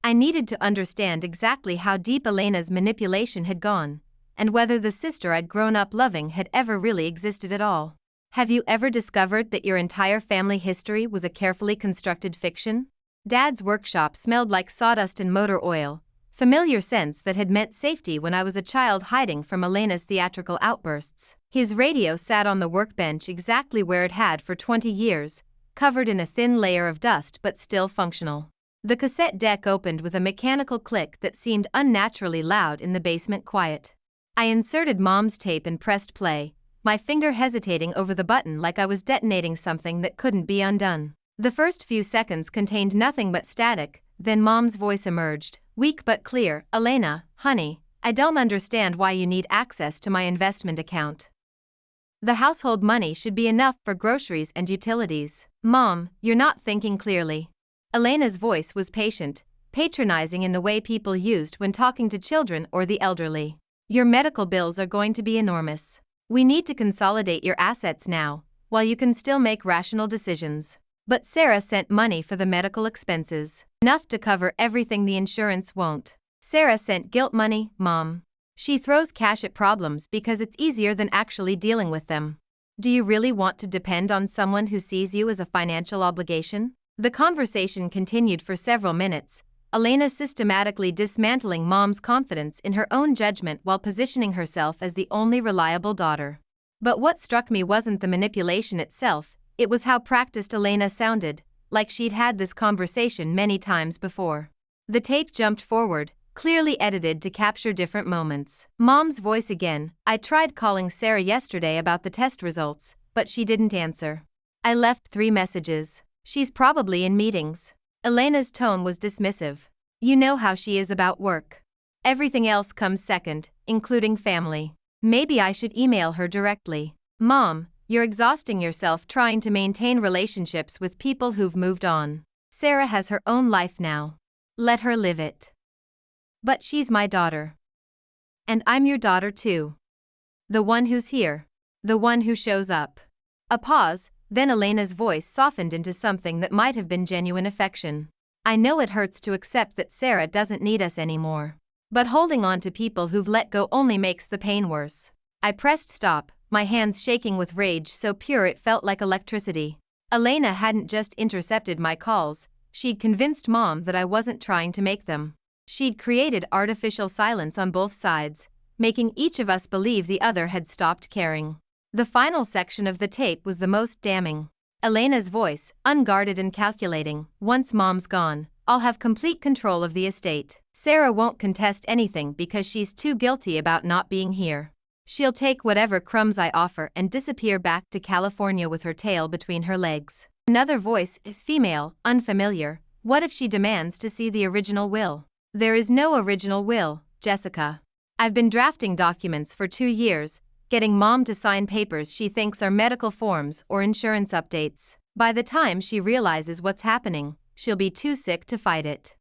I needed to understand exactly how deep Elena's manipulation had gone, and whether the sister I'd grown up loving had ever really existed at all. Have you ever discovered that your entire family history was a carefully constructed fiction? Dad's workshop smelled like sawdust and motor oil, familiar scents that had meant safety when I was a child hiding from Elena's theatrical outbursts. His radio sat on the workbench exactly where it had for 20 years, covered in a thin layer of dust but still functional. The cassette deck opened with a mechanical click that seemed unnaturally loud in the basement quiet. I inserted Mom's tape and pressed play, my finger hesitating over the button like I was detonating something that couldn't be undone. The first few seconds contained nothing but static, then Mom's voice emerged, weak but clear. "Elena, honey, I don't understand why you need access to my investment account. The household money should be enough for groceries and utilities." "Mom, you're not thinking clearly." Elena's voice was patient, patronizing in the way people used when talking to children or the elderly. "Your medical bills are going to be enormous. We need to consolidate your assets now, while you can still make rational decisions." But Sarah sent money for the medical expenses, enough to cover everything the insurance won't. Sarah sent guilt money. "Mom. She throws cash at problems because it's easier than actually dealing with them. Do you really want to depend on someone who sees you as a financial obligation?" The conversation continued for several minutes, Elena systematically dismantling Mom's confidence in her own judgment while positioning herself as the only reliable daughter. But what struck me wasn't the manipulation itself, it was how practiced Elena sounded, like she'd had this conversation many times before. The tape jumped forward, clearly edited to capture different moments. Mom's voice again. "I tried calling Sarah yesterday about the test results, but she didn't answer. I left 3 messages. She's probably in meetings." Elena's tone was dismissive. "You know how she is about work. Everything else comes second, including family. Maybe I should email her directly." "Mom, you're exhausting yourself trying to maintain relationships with people who've moved on. Sarah has her own life now. Let her live it." "But she's my daughter. And I'm your daughter too. The one who's here. The one who shows up." A pause, then Elena's voice softened into something that might have been genuine affection. "I know it hurts to accept that Sarah doesn't need us anymore. But holding on to people who've let go only makes the pain worse." I pressed stop, my hands shaking with rage so pure it felt like electricity. Elena hadn't just intercepted my calls, she'd convinced Mom that I wasn't trying to make them. She'd created artificial silence on both sides, making each of us believe the other had stopped caring. The final section of the tape was the most damning. Elena's voice, unguarded and calculating. "Once Mom's gone, I'll have complete control of the estate. Sarah won't contest anything because she's too guilty about not being here. She'll take whatever crumbs I offer and disappear back to California with her tail between her legs." Another voice, female, unfamiliar. "What if she demands to see the original will?" "There is no original will, Jessica. I've been drafting documents for 2 years, getting Mom to sign papers she thinks are medical forms or insurance updates. By the time she realizes what's happening, she'll be too sick to fight it."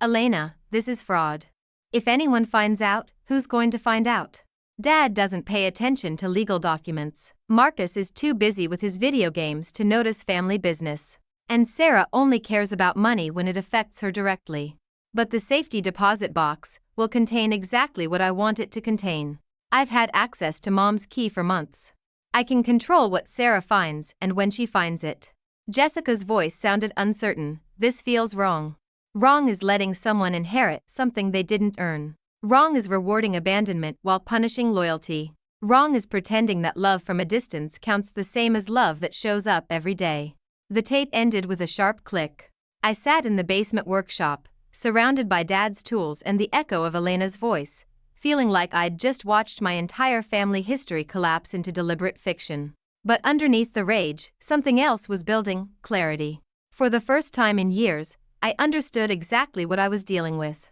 "Elena, this is fraud. If anyone finds out, who's going to find out? Dad doesn't pay attention to legal documents. Marcus is too busy with his video games to notice family business. And Sarah only cares about money when it affects her directly. But the safety deposit box will contain exactly what I want it to contain. I've had access to Mom's key for months. I can control what Sarah finds and when she finds it." Jessica's voice sounded uncertain. "This feels wrong. Wrong is letting someone inherit something they didn't earn. Wrong is rewarding abandonment while punishing loyalty. Wrong is pretending that love from a distance counts the same as love that shows up every day." The tape ended with a sharp click. I sat in the basement workshop, surrounded by Dad's tools and the echo of Elena's voice, feeling like I'd just watched my entire family history collapse into deliberate fiction. But underneath the rage, something else was building: clarity. For the first time in years, I understood exactly what I was dealing with.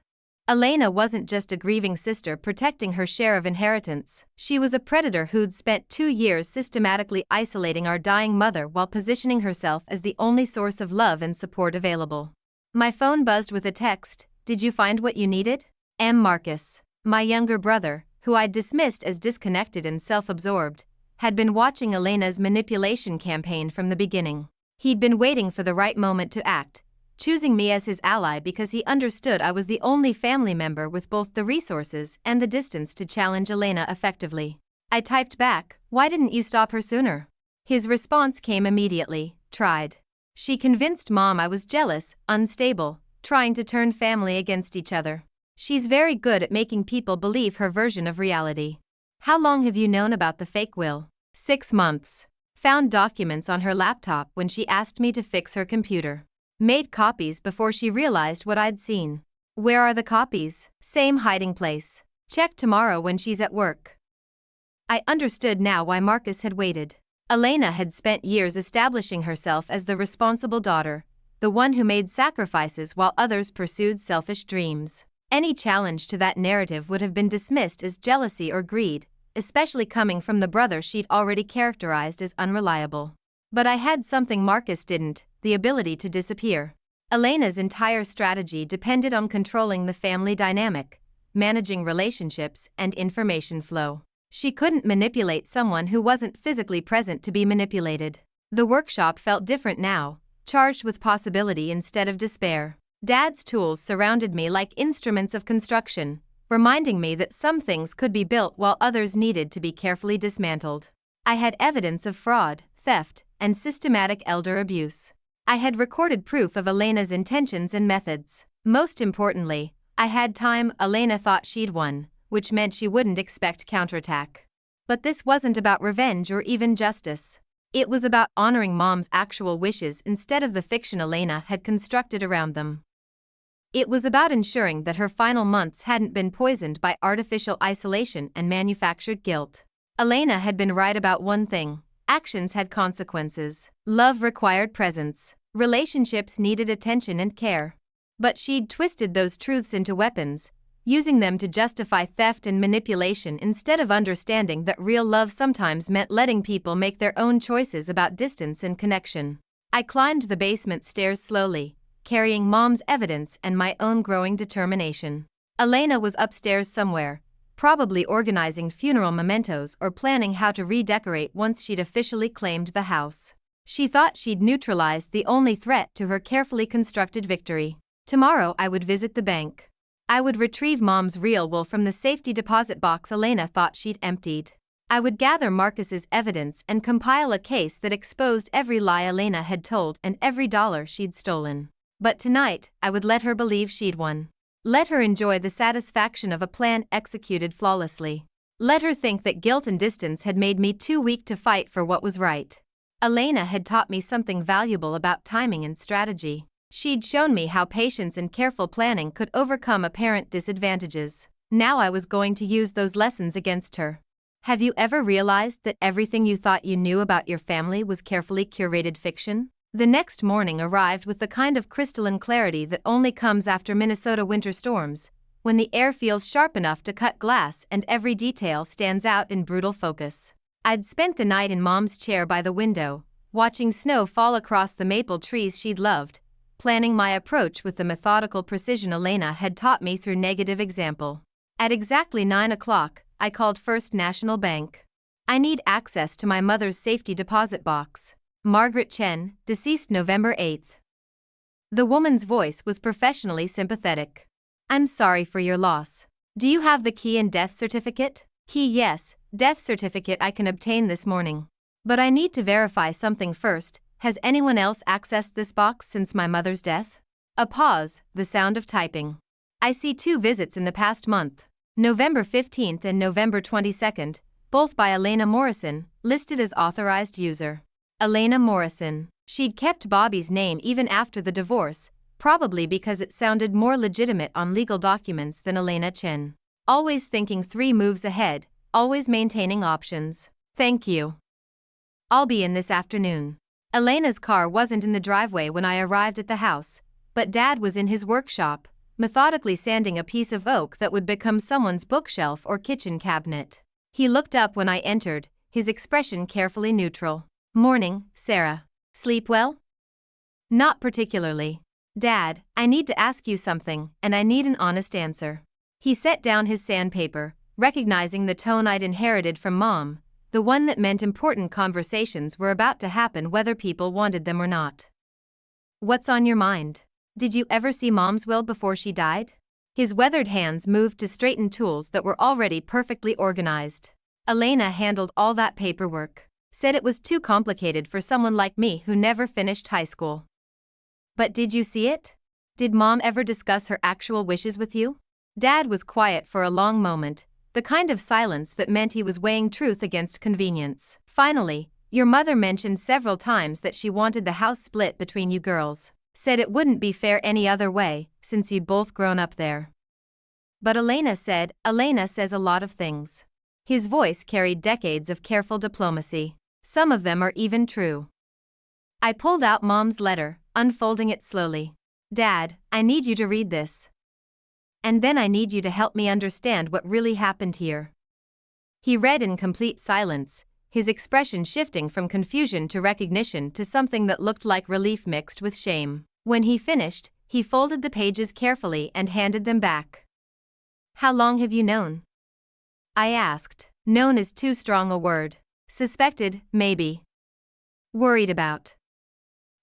Elena wasn't just a grieving sister protecting her share of inheritance. She was a predator who'd spent 2 years systematically isolating our dying mother while positioning herself as the only source of love and support available. My phone buzzed with a text. "Did you find what you needed?" M. Marcus. My younger brother, who I'd dismissed as disconnected and self-absorbed, had been watching Elena's manipulation campaign from the beginning. He'd been waiting for the right moment to act, choosing me as his ally because he understood I was the only family member with both the resources and the distance to challenge Elena effectively. I typed back, "Why didn't you stop her sooner?" His response came immediately, "Tried. She convinced Mom I was jealous, unstable, trying to turn family against each other. She's very good at making people believe her version of reality. How long have you known about the fake will? 6 months. Found documents on her laptop when she asked me to fix her computer. Made copies before she realized what I'd seen. Where are the copies? Same hiding place. Check tomorrow when she's at work. I understood now why Marcus had waited. Elena had spent years establishing herself as the responsible daughter, the one who made sacrifices while others pursued selfish dreams. Any challenge to that narrative would have been dismissed as jealousy or greed, especially coming from the brother she'd already characterized as unreliable. But I had something Marcus didn't, the ability to disappear. Elena's entire strategy depended on controlling the family dynamic, managing relationships and information flow. She couldn't manipulate someone who wasn't physically present to be manipulated. The workshop felt different now, charged with possibility instead of despair. Dad's tools surrounded me like instruments of construction, reminding me that some things could be built while others needed to be carefully dismantled. I had evidence of fraud, theft, and systematic elder abuse. I had recorded proof of Elena's intentions and methods. Most importantly, I had time Elena thought she'd won, which meant she wouldn't expect counterattack. But this wasn't about revenge or even justice. It was about honoring Mom's actual wishes instead of the fiction Elena had constructed around them. It was about ensuring that her final months hadn't been poisoned by artificial isolation and manufactured guilt. Elena had been right about one thing: actions had consequences. Love required presence. Relationships needed attention and care. But she'd twisted those truths into weapons, using them to justify theft and manipulation instead of understanding that real love sometimes meant letting people make their own choices about distance and connection. I climbed the basement stairs slowly, carrying Mom's evidence and my own growing determination. Elena was upstairs somewhere, probably organizing funeral mementos or planning how to redecorate once she'd officially claimed the house. She thought she'd neutralized the only threat to her carefully constructed victory. Tomorrow I would visit the bank. I would retrieve Mom's real will from the safety deposit box Elena thought she'd emptied. I would gather Marcus's evidence and compile a case that exposed every lie Elena had told and every dollar she'd stolen. But tonight, I would let her believe she'd won. Let her enjoy the satisfaction of a plan executed flawlessly. Let her think that guilt and distance had made me too weak to fight for what was right. Elena had taught me something valuable about timing and strategy. She'd shown me how patience and careful planning could overcome apparent disadvantages. Now I was going to use those lessons against her. Have you ever realized that everything you thought you knew about your family was carefully curated fiction? The next morning arrived with the kind of crystalline clarity that only comes after Minnesota winter storms, when the air feels sharp enough to cut glass and every detail stands out in brutal focus. I'd spent the night in Mom's chair by the window, watching snow fall across the maple trees she'd loved, planning my approach with the methodical precision Elena had taught me through negative example. At exactly 9 o'clock, I called First National Bank. I need access to my mother's safety deposit box. Margaret Chen, deceased November 8th. The woman's voice was professionally sympathetic. I'm sorry for your loss. Do you have the key and death certificate? Key yes, death certificate I can obtain this morning. But I need to verify something first. Has anyone else accessed this box since my mother's death? A pause, the sound of typing. I see 2 visits in the past month. November 15th and November 22nd, both by Elena Morrison, listed as authorized user. Elena Morrison. She'd kept Bobby's name even after the divorce, probably because it sounded more legitimate on legal documents than Elena Chen. Always thinking 3 moves ahead, always maintaining options. Thank you. I'll be in this afternoon. Elena's car wasn't in the driveway when I arrived at the house, but Dad was in his workshop, methodically sanding a piece of oak that would become someone's bookshelf or kitchen cabinet. He looked up when I entered, his expression carefully neutral. Morning, Sarah. Sleep well? Not particularly. Dad, I need to ask you something, and I need an honest answer. He set down his sandpaper, recognizing the tone I'd inherited from Mom, the one that meant important conversations were about to happen whether people wanted them or not. What's on your mind? Did you ever see Mom's will before she died? His weathered hands moved to straighten tools that were already perfectly organized. Elena handled all that paperwork. Said it was too complicated for someone like me who never finished high school. But did you see it? Did Mom ever discuss her actual wishes with you? Dad was quiet for a long moment, the kind of silence that meant he was weighing truth against convenience. Finally, your mother mentioned several times that she wanted the house split between you girls. Said it wouldn't be fair any other way, since you'd both grown up there. But Elena says a lot of things. His voice carried decades of careful diplomacy. Some of them are even true. I pulled out Mom's letter, unfolding it slowly. Dad, I need you to read this. And then I need you to help me understand what really happened here. He read in complete silence, his expression shifting from confusion to recognition to something that looked like relief mixed with shame. When he finished, he folded the pages carefully and handed them back. How long have you known? I asked. Known is too strong a word. Suspected, maybe. Worried about.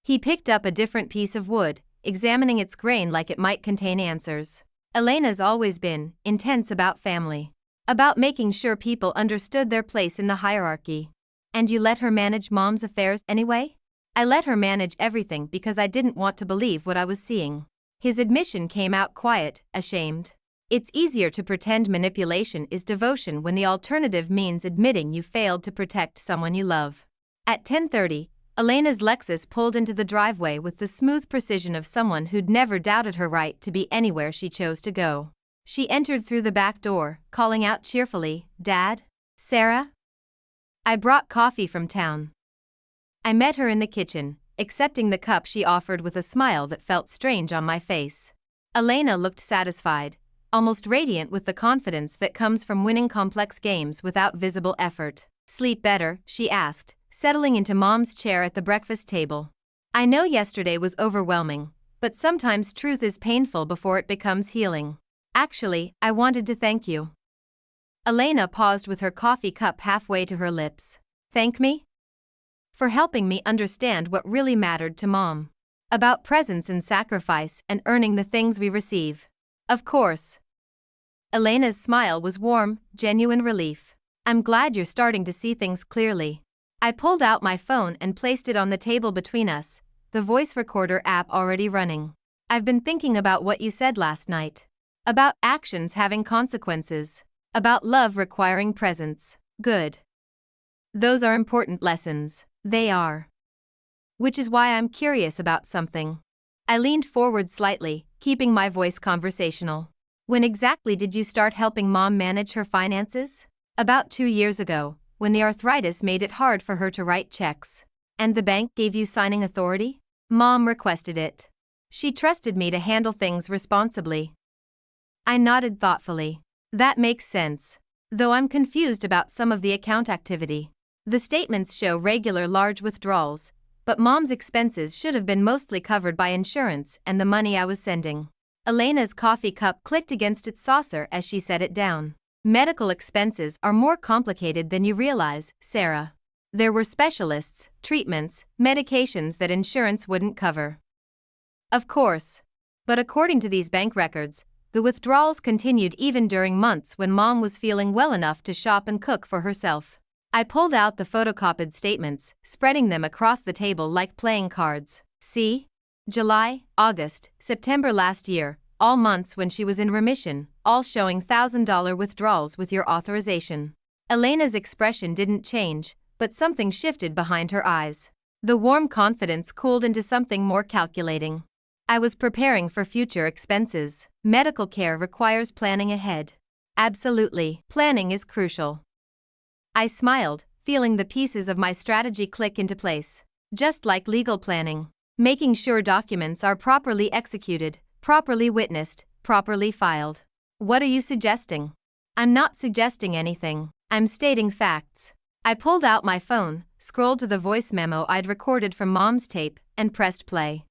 He picked up a different piece of wood, examining its grain like it might contain answers. Elena's always been intense about family. About making sure people understood their place in the hierarchy. And you let her manage Mom's affairs anyway? I let her manage everything because I didn't want to believe what I was seeing. His admission came out quiet, ashamed. It's easier to pretend manipulation is devotion when the alternative means admitting you failed to protect someone you love. At 10:30, Elena's Lexus pulled into the driveway with the smooth precision of someone who'd never doubted her right to be anywhere she chose to go. She entered through the back door, calling out cheerfully, Dad? Sarah? I brought coffee from town. I met her in the kitchen, accepting the cup she offered with a smile that felt strange on my face. Elena looked satisfied, almost radiant with the confidence that comes from winning complex games without visible effort. Sleep better? She asked, settling into Mom's chair at the breakfast table. I know yesterday was overwhelming, but sometimes truth is painful before it becomes healing. Actually, I wanted to thank you. Elena paused with her coffee cup halfway to her lips. Thank me? For helping me understand what really mattered to Mom. About presence and sacrifice and earning the things we receive. Of course. Elena's smile was warm, genuine relief. I'm glad you're starting to see things clearly. I pulled out my phone and placed it on the table between us, the voice recorder app already running. I've been thinking about what you said last night. About actions having consequences. About love requiring presence. Good. Those are important lessons. They are. Which is why I'm curious about something. I leaned forward slightly, keeping my voice conversational. When exactly did you start helping Mom manage her finances? About 2 years ago, when the arthritis made it hard for her to write checks. And the bank gave you signing authority? Mom requested it. She trusted me to handle things responsibly. I nodded thoughtfully. That makes sense. Though I'm confused about some of the account activity. The statements show regular large withdrawals, but Mom's expenses should have been mostly covered by insurance and the money I was sending. Elena's coffee cup clicked against its saucer as she set it down. Medical expenses are more complicated than you realize, Sarah. There were specialists, treatments, medications that insurance wouldn't cover. Of course. But according to these bank records, the withdrawals continued even during months when Mom was feeling well enough to shop and cook for herself. I pulled out the photocopied statements, spreading them across the table like playing cards. See? July, August, September last year, all months when she was in remission, all showing $1,000 withdrawals with your authorization. Elena's expression didn't change, but something shifted behind her eyes. The warm confidence cooled into something more calculating. I was preparing for future expenses. Medical care requires planning ahead. Absolutely, planning is crucial. I smiled, feeling the pieces of my strategy click into place. Just like legal planning. Making sure documents are properly executed, properly witnessed, properly filed. What are you suggesting? I'm not suggesting anything. I'm stating facts. I pulled out my phone, scrolled to the voice memo I'd recorded from Mom's tape, and pressed play.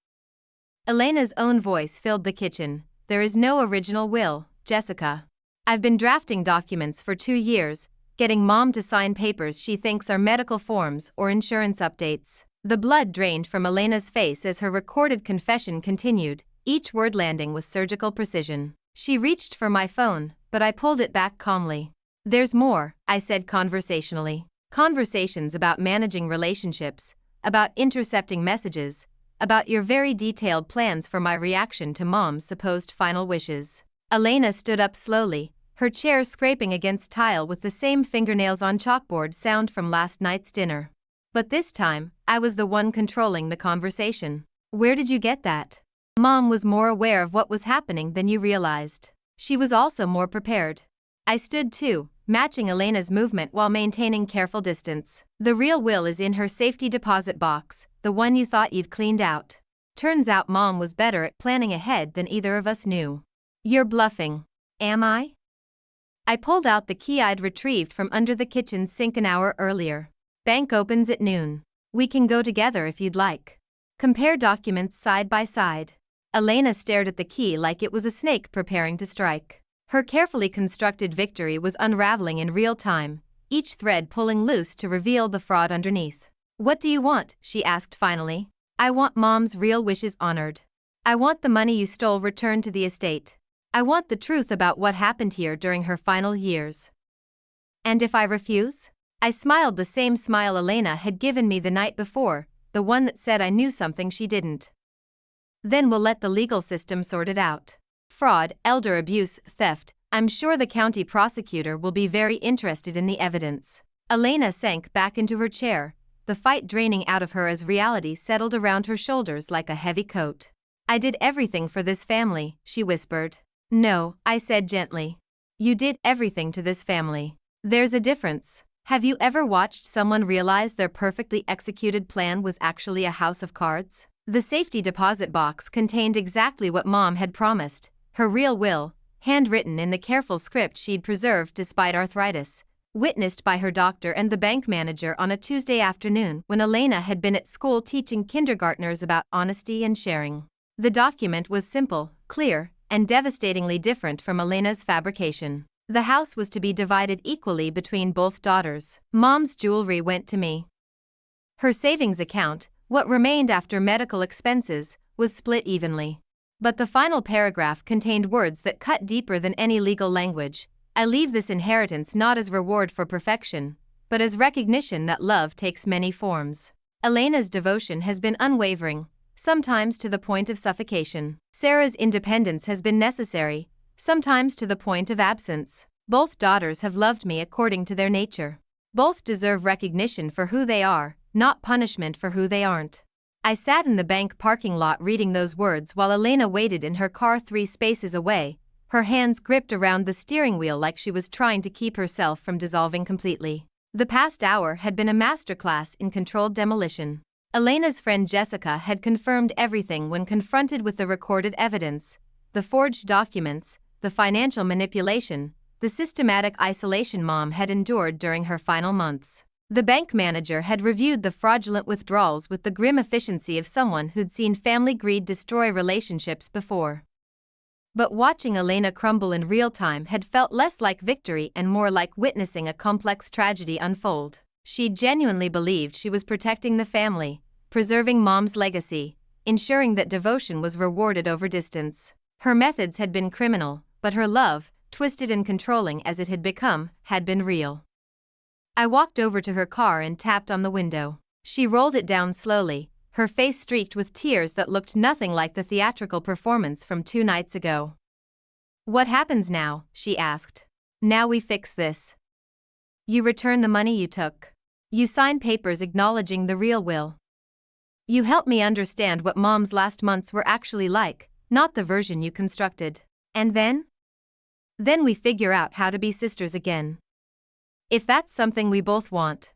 Elena's own voice filled the kitchen. There is no original will, Jessica. I've been drafting documents for 2 years, getting Mom to sign papers she thinks are medical forms or insurance updates. The blood drained from Elena's face as her recorded confession continued, each word landing with surgical precision. She reached for my phone, but I pulled it back calmly. There's more, I said conversationally. Conversations about managing relationships, about intercepting messages, about your very detailed plans for my reaction to Mom's supposed final wishes. Elena stood up slowly, her chair scraping against tile with the same fingernails on chalkboard sound from last night's dinner. But this time, I was the one controlling the conversation. Where did you get that? Mom was more aware of what was happening than you realized. She was also more prepared. I stood too, matching Elena's movement while maintaining careful distance. The real will is in her safety deposit box, the one you thought you'd cleaned out. Turns out Mom was better at planning ahead than either of us knew. You're bluffing. Am I? I pulled out the key I'd retrieved from under the kitchen sink an hour earlier. Bank opens at noon. We can go together if you'd like. Compare documents side by side. Elena stared at the key like it was a snake preparing to strike. Her carefully constructed victory was unraveling in real time, each thread pulling loose to reveal the fraud underneath. What do you want? She asked finally. I want Mom's real wishes honored. I want the money you stole returned to the estate. I want the truth about what happened here during her final years. And if I refuse? I smiled the same smile Elena had given me the night before, the one that said I knew something she didn't. Then we'll let the legal system sort it out. Fraud, elder abuse, theft, I'm sure the county prosecutor will be very interested in the evidence. Elena sank back into her chair, the fight draining out of her as reality settled around her shoulders like a heavy coat. I did everything for this family, she whispered. No, I said gently. You did everything to this family. There's a difference. Have you ever watched someone realize their perfectly executed plan was actually a house of cards? The safety deposit box contained exactly what Mom had promised, her real will, handwritten in the careful script she'd preserved despite arthritis, witnessed by her doctor and the bank manager on a Tuesday afternoon when Elena had been at school teaching kindergartners about honesty and sharing. The document was simple, clear, and devastatingly different from Elena's fabrication. The house was to be divided equally between both daughters. Mom's jewelry went to me. Her savings account, what remained after medical expenses, was split evenly. But the final paragraph contained words that cut deeper than any legal language. I leave this inheritance not as reward for perfection, but as recognition that love takes many forms. Elena's devotion has been unwavering, sometimes to the point of suffocation. Sarah's independence has been necessary, sometimes to the point of absence. Both daughters have loved me according to their nature. Both deserve recognition for who they are, not punishment for who they aren't. I sat in the bank parking lot reading those words while Elena waited in her car 3 spaces away, her hands gripped around the steering wheel like she was trying to keep herself from dissolving completely. The past hour had been a masterclass in controlled demolition. Elena's friend Jessica had confirmed everything when confronted with the recorded evidence, the forged documents, the financial manipulation, the systematic isolation Mom had endured during her final months. The bank manager had reviewed the fraudulent withdrawals with the grim efficiency of someone who'd seen family greed destroy relationships before. But watching Elena crumble in real time had felt less like victory and more like witnessing a complex tragedy unfold. She genuinely believed she was protecting the family, preserving Mom's legacy, ensuring that devotion was rewarded over distance. Her methods had been criminal, but her love, twisted and controlling as it had become, had been real. I walked over to her car and tapped on the window. She rolled it down slowly, her face streaked with tears that looked nothing like the theatrical performance from 2 nights ago. What happens now? She asked. Now we fix this. You return the money you took. You sign papers acknowledging the real will. You help me understand what Mom's last months were actually like, not the version you constructed. And then? Then we figure out how to be sisters again. If that's something we both want.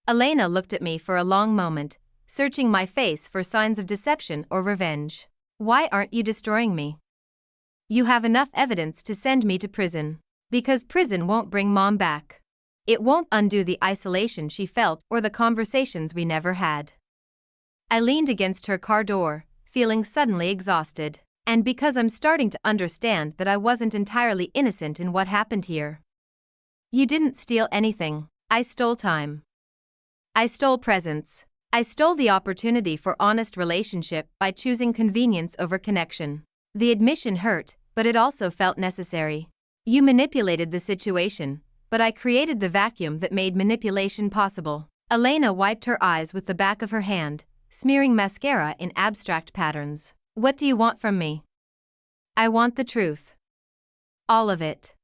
Elena looked at me for a long moment, searching my face for signs of deception or revenge. Why aren't you destroying me? You have enough evidence to send me to prison. Because prison won't bring Mom back. It won't undo the isolation she felt or the conversations we never had. I leaned against her car door, feeling suddenly exhausted. And because I'm starting to understand that I wasn't entirely innocent in what happened here. You didn't steal anything. I stole time. I stole presence. I stole the opportunity for honest relationship by choosing convenience over connection. The admission hurt, but it also felt necessary. You manipulated the situation, but I created the vacuum that made manipulation possible. Elena wiped her eyes with the back of her hand, smearing mascara in abstract patterns. What do you want from me? I want the truth. All of it.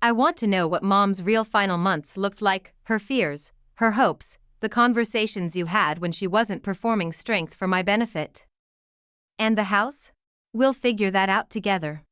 I want to know what Mom's real final months looked like, her fears, her hopes, the conversations you had when she wasn't performing strength for my benefit. And the house? We'll figure that out together.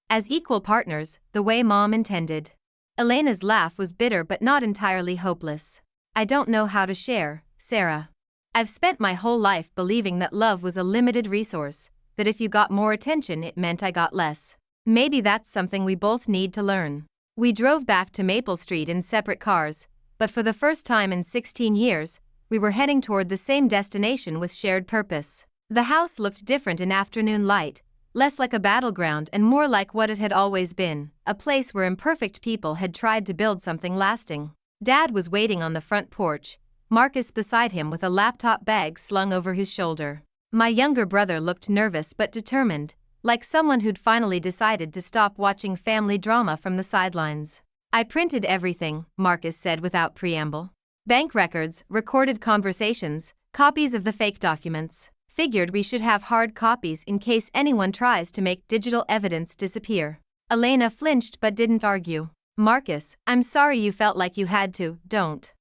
As equal partners, the way Mom intended. Elena's laugh was bitter but not entirely hopeless. I don't know how to share, Sarah. I've spent my whole life believing that love was a limited resource, that if you got more attention it meant I got less. Maybe that's something we both need to learn. We drove back to Maple Street in separate cars, but for the first time in 16 years, we were heading toward the same destination with shared purpose. The house looked different in afternoon light, less like a battleground and more like what it had always been, a place where imperfect people had tried to build something lasting. Dad was waiting on the front porch, Marcus beside him with a laptop bag slung over his shoulder. My younger brother looked nervous but determined, like someone who'd finally decided to stop watching family drama from the sidelines. I printed everything, Marcus said without preamble. Bank records, recorded conversations, copies of the fake documents. Figured we should have hard copies in case anyone tries to make digital evidence disappear. Elena flinched but didn't argue. Marcus, I'm sorry you felt like you had to, don't.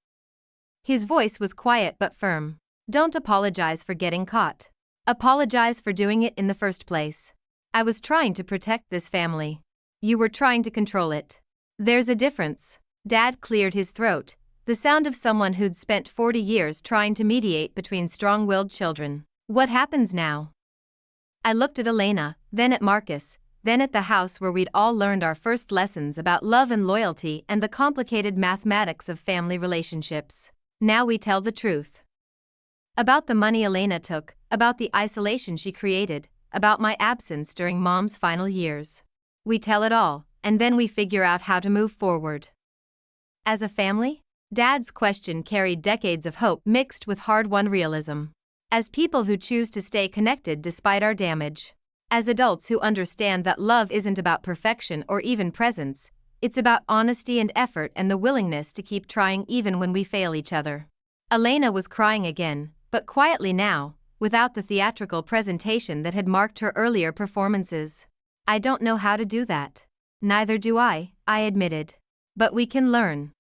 His voice was quiet but firm. Don't apologize for getting caught. Apologize for doing it in the first place. I was trying to protect this family. You were trying to control it. There's a difference. Dad cleared his throat, the sound of someone who'd spent 40 years trying to mediate between strong-willed children. What happens now? I looked at Elena, then at Marcus, then at the house where we'd all learned our first lessons about love and loyalty and the complicated mathematics of family relationships. Now we tell the truth. About the money Elena took, about the isolation she created, about my absence during Mom's final years. We tell it all, and then we figure out how to move forward. As a family? Dad's question carried decades of hope mixed with hard-won realism. As people who choose to stay connected despite our damage. As adults who understand that love isn't about perfection or even presence, it's about honesty and effort and the willingness to keep trying even when we fail each other. Elena was crying again, but quietly now, without the theatrical presentation that had marked her earlier performances. I don't know how to do that. Neither do I admitted. But we can learn.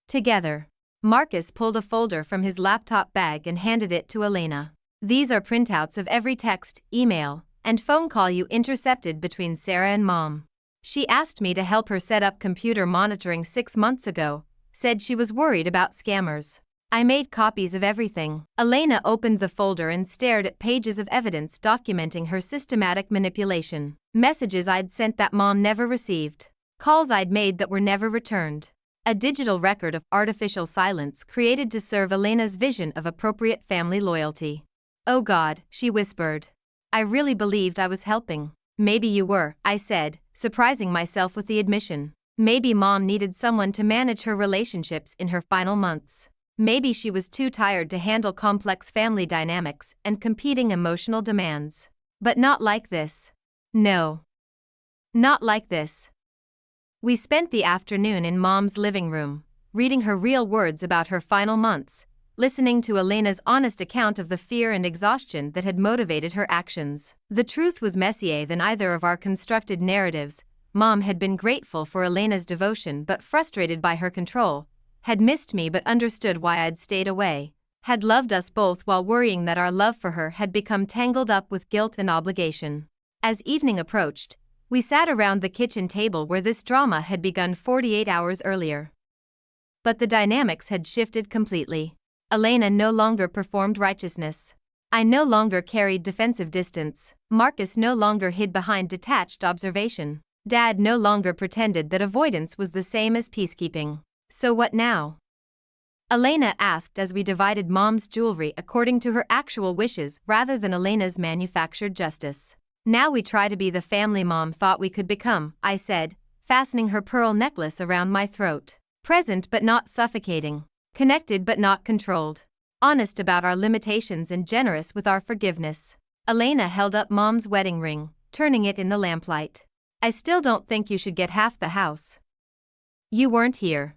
Together. Marcus pulled a folder from his laptop bag and handed it to Elena. These are printouts of every text, email, and phone call you intercepted between Sarah and Mom. She asked me to help her set up computer monitoring 6 months ago, said she was worried about scammers. I made copies of everything. Elena opened the folder and stared at pages of evidence documenting her systematic manipulation. Messages I'd sent that Mom never received. Calls I'd made that were never returned. A digital record of artificial silence created to serve Elena's vision of appropriate family loyalty. Oh God, she whispered. I really believed I was helping. Maybe you were, I said, surprising myself with the admission. Maybe Mom needed someone to manage her relationships in her final months. Maybe she was too tired to handle complex family dynamics and competing emotional demands. But not like this. No. Not like this. We spent the afternoon in Mom's living room, reading her real words about her final months, listening to Elena's honest account of the fear and exhaustion that had motivated her actions. The truth was messier than either of our constructed narratives. Mom had been grateful for Elena's devotion but frustrated by her control, had missed me but understood why I'd stayed away, had loved us both while worrying that our love for her had become tangled up with guilt and obligation. As evening approached, we sat around the kitchen table where this drama had begun 48 hours earlier. But the dynamics had shifted completely. Elena no longer performed righteousness. I no longer carried defensive distance. Marcus no longer hid behind detached observation. Dad no longer pretended that avoidance was the same as peacekeeping. So what now? Elena asked as we divided Mom's jewelry according to her actual wishes rather than Elena's manufactured justice. Now we try to be the family Mom thought we could become, I said, fastening her pearl necklace around my throat. Present but not suffocating. Connected but not controlled. Honest about our limitations and generous with our forgiveness. Elena held up Mom's wedding ring, turning it in the lamplight. I still don't think you should get half the house. You weren't here.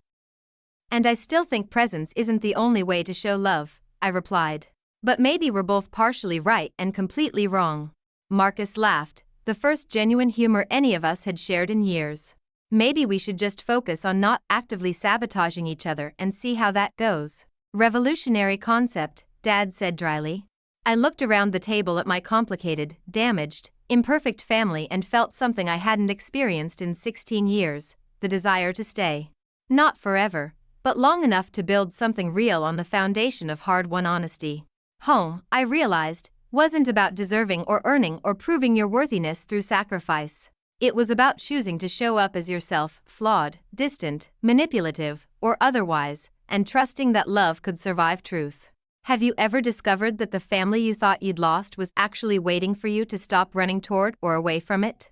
And I still think presence isn't the only way to show love, I replied. But maybe we're both partially right and completely wrong. Marcus laughed, the first genuine humor any of us had shared in years. Maybe we should just focus on not actively sabotaging each other and see how that goes. Revolutionary concept, Dad said dryly. I looked around the table at my complicated, damaged, imperfect family and felt something I hadn't experienced in 16 years, the desire to stay. Not forever, but long enough to build something real on the foundation of hard-won honesty. Home, I realized, wasn't about deserving or earning or proving your worthiness through sacrifice. It was about choosing to show up as yourself, flawed, distant, manipulative, or otherwise, and trusting that love could survive truth. Have you ever discovered that the family you thought you'd lost was actually waiting for you to stop running toward or away from it?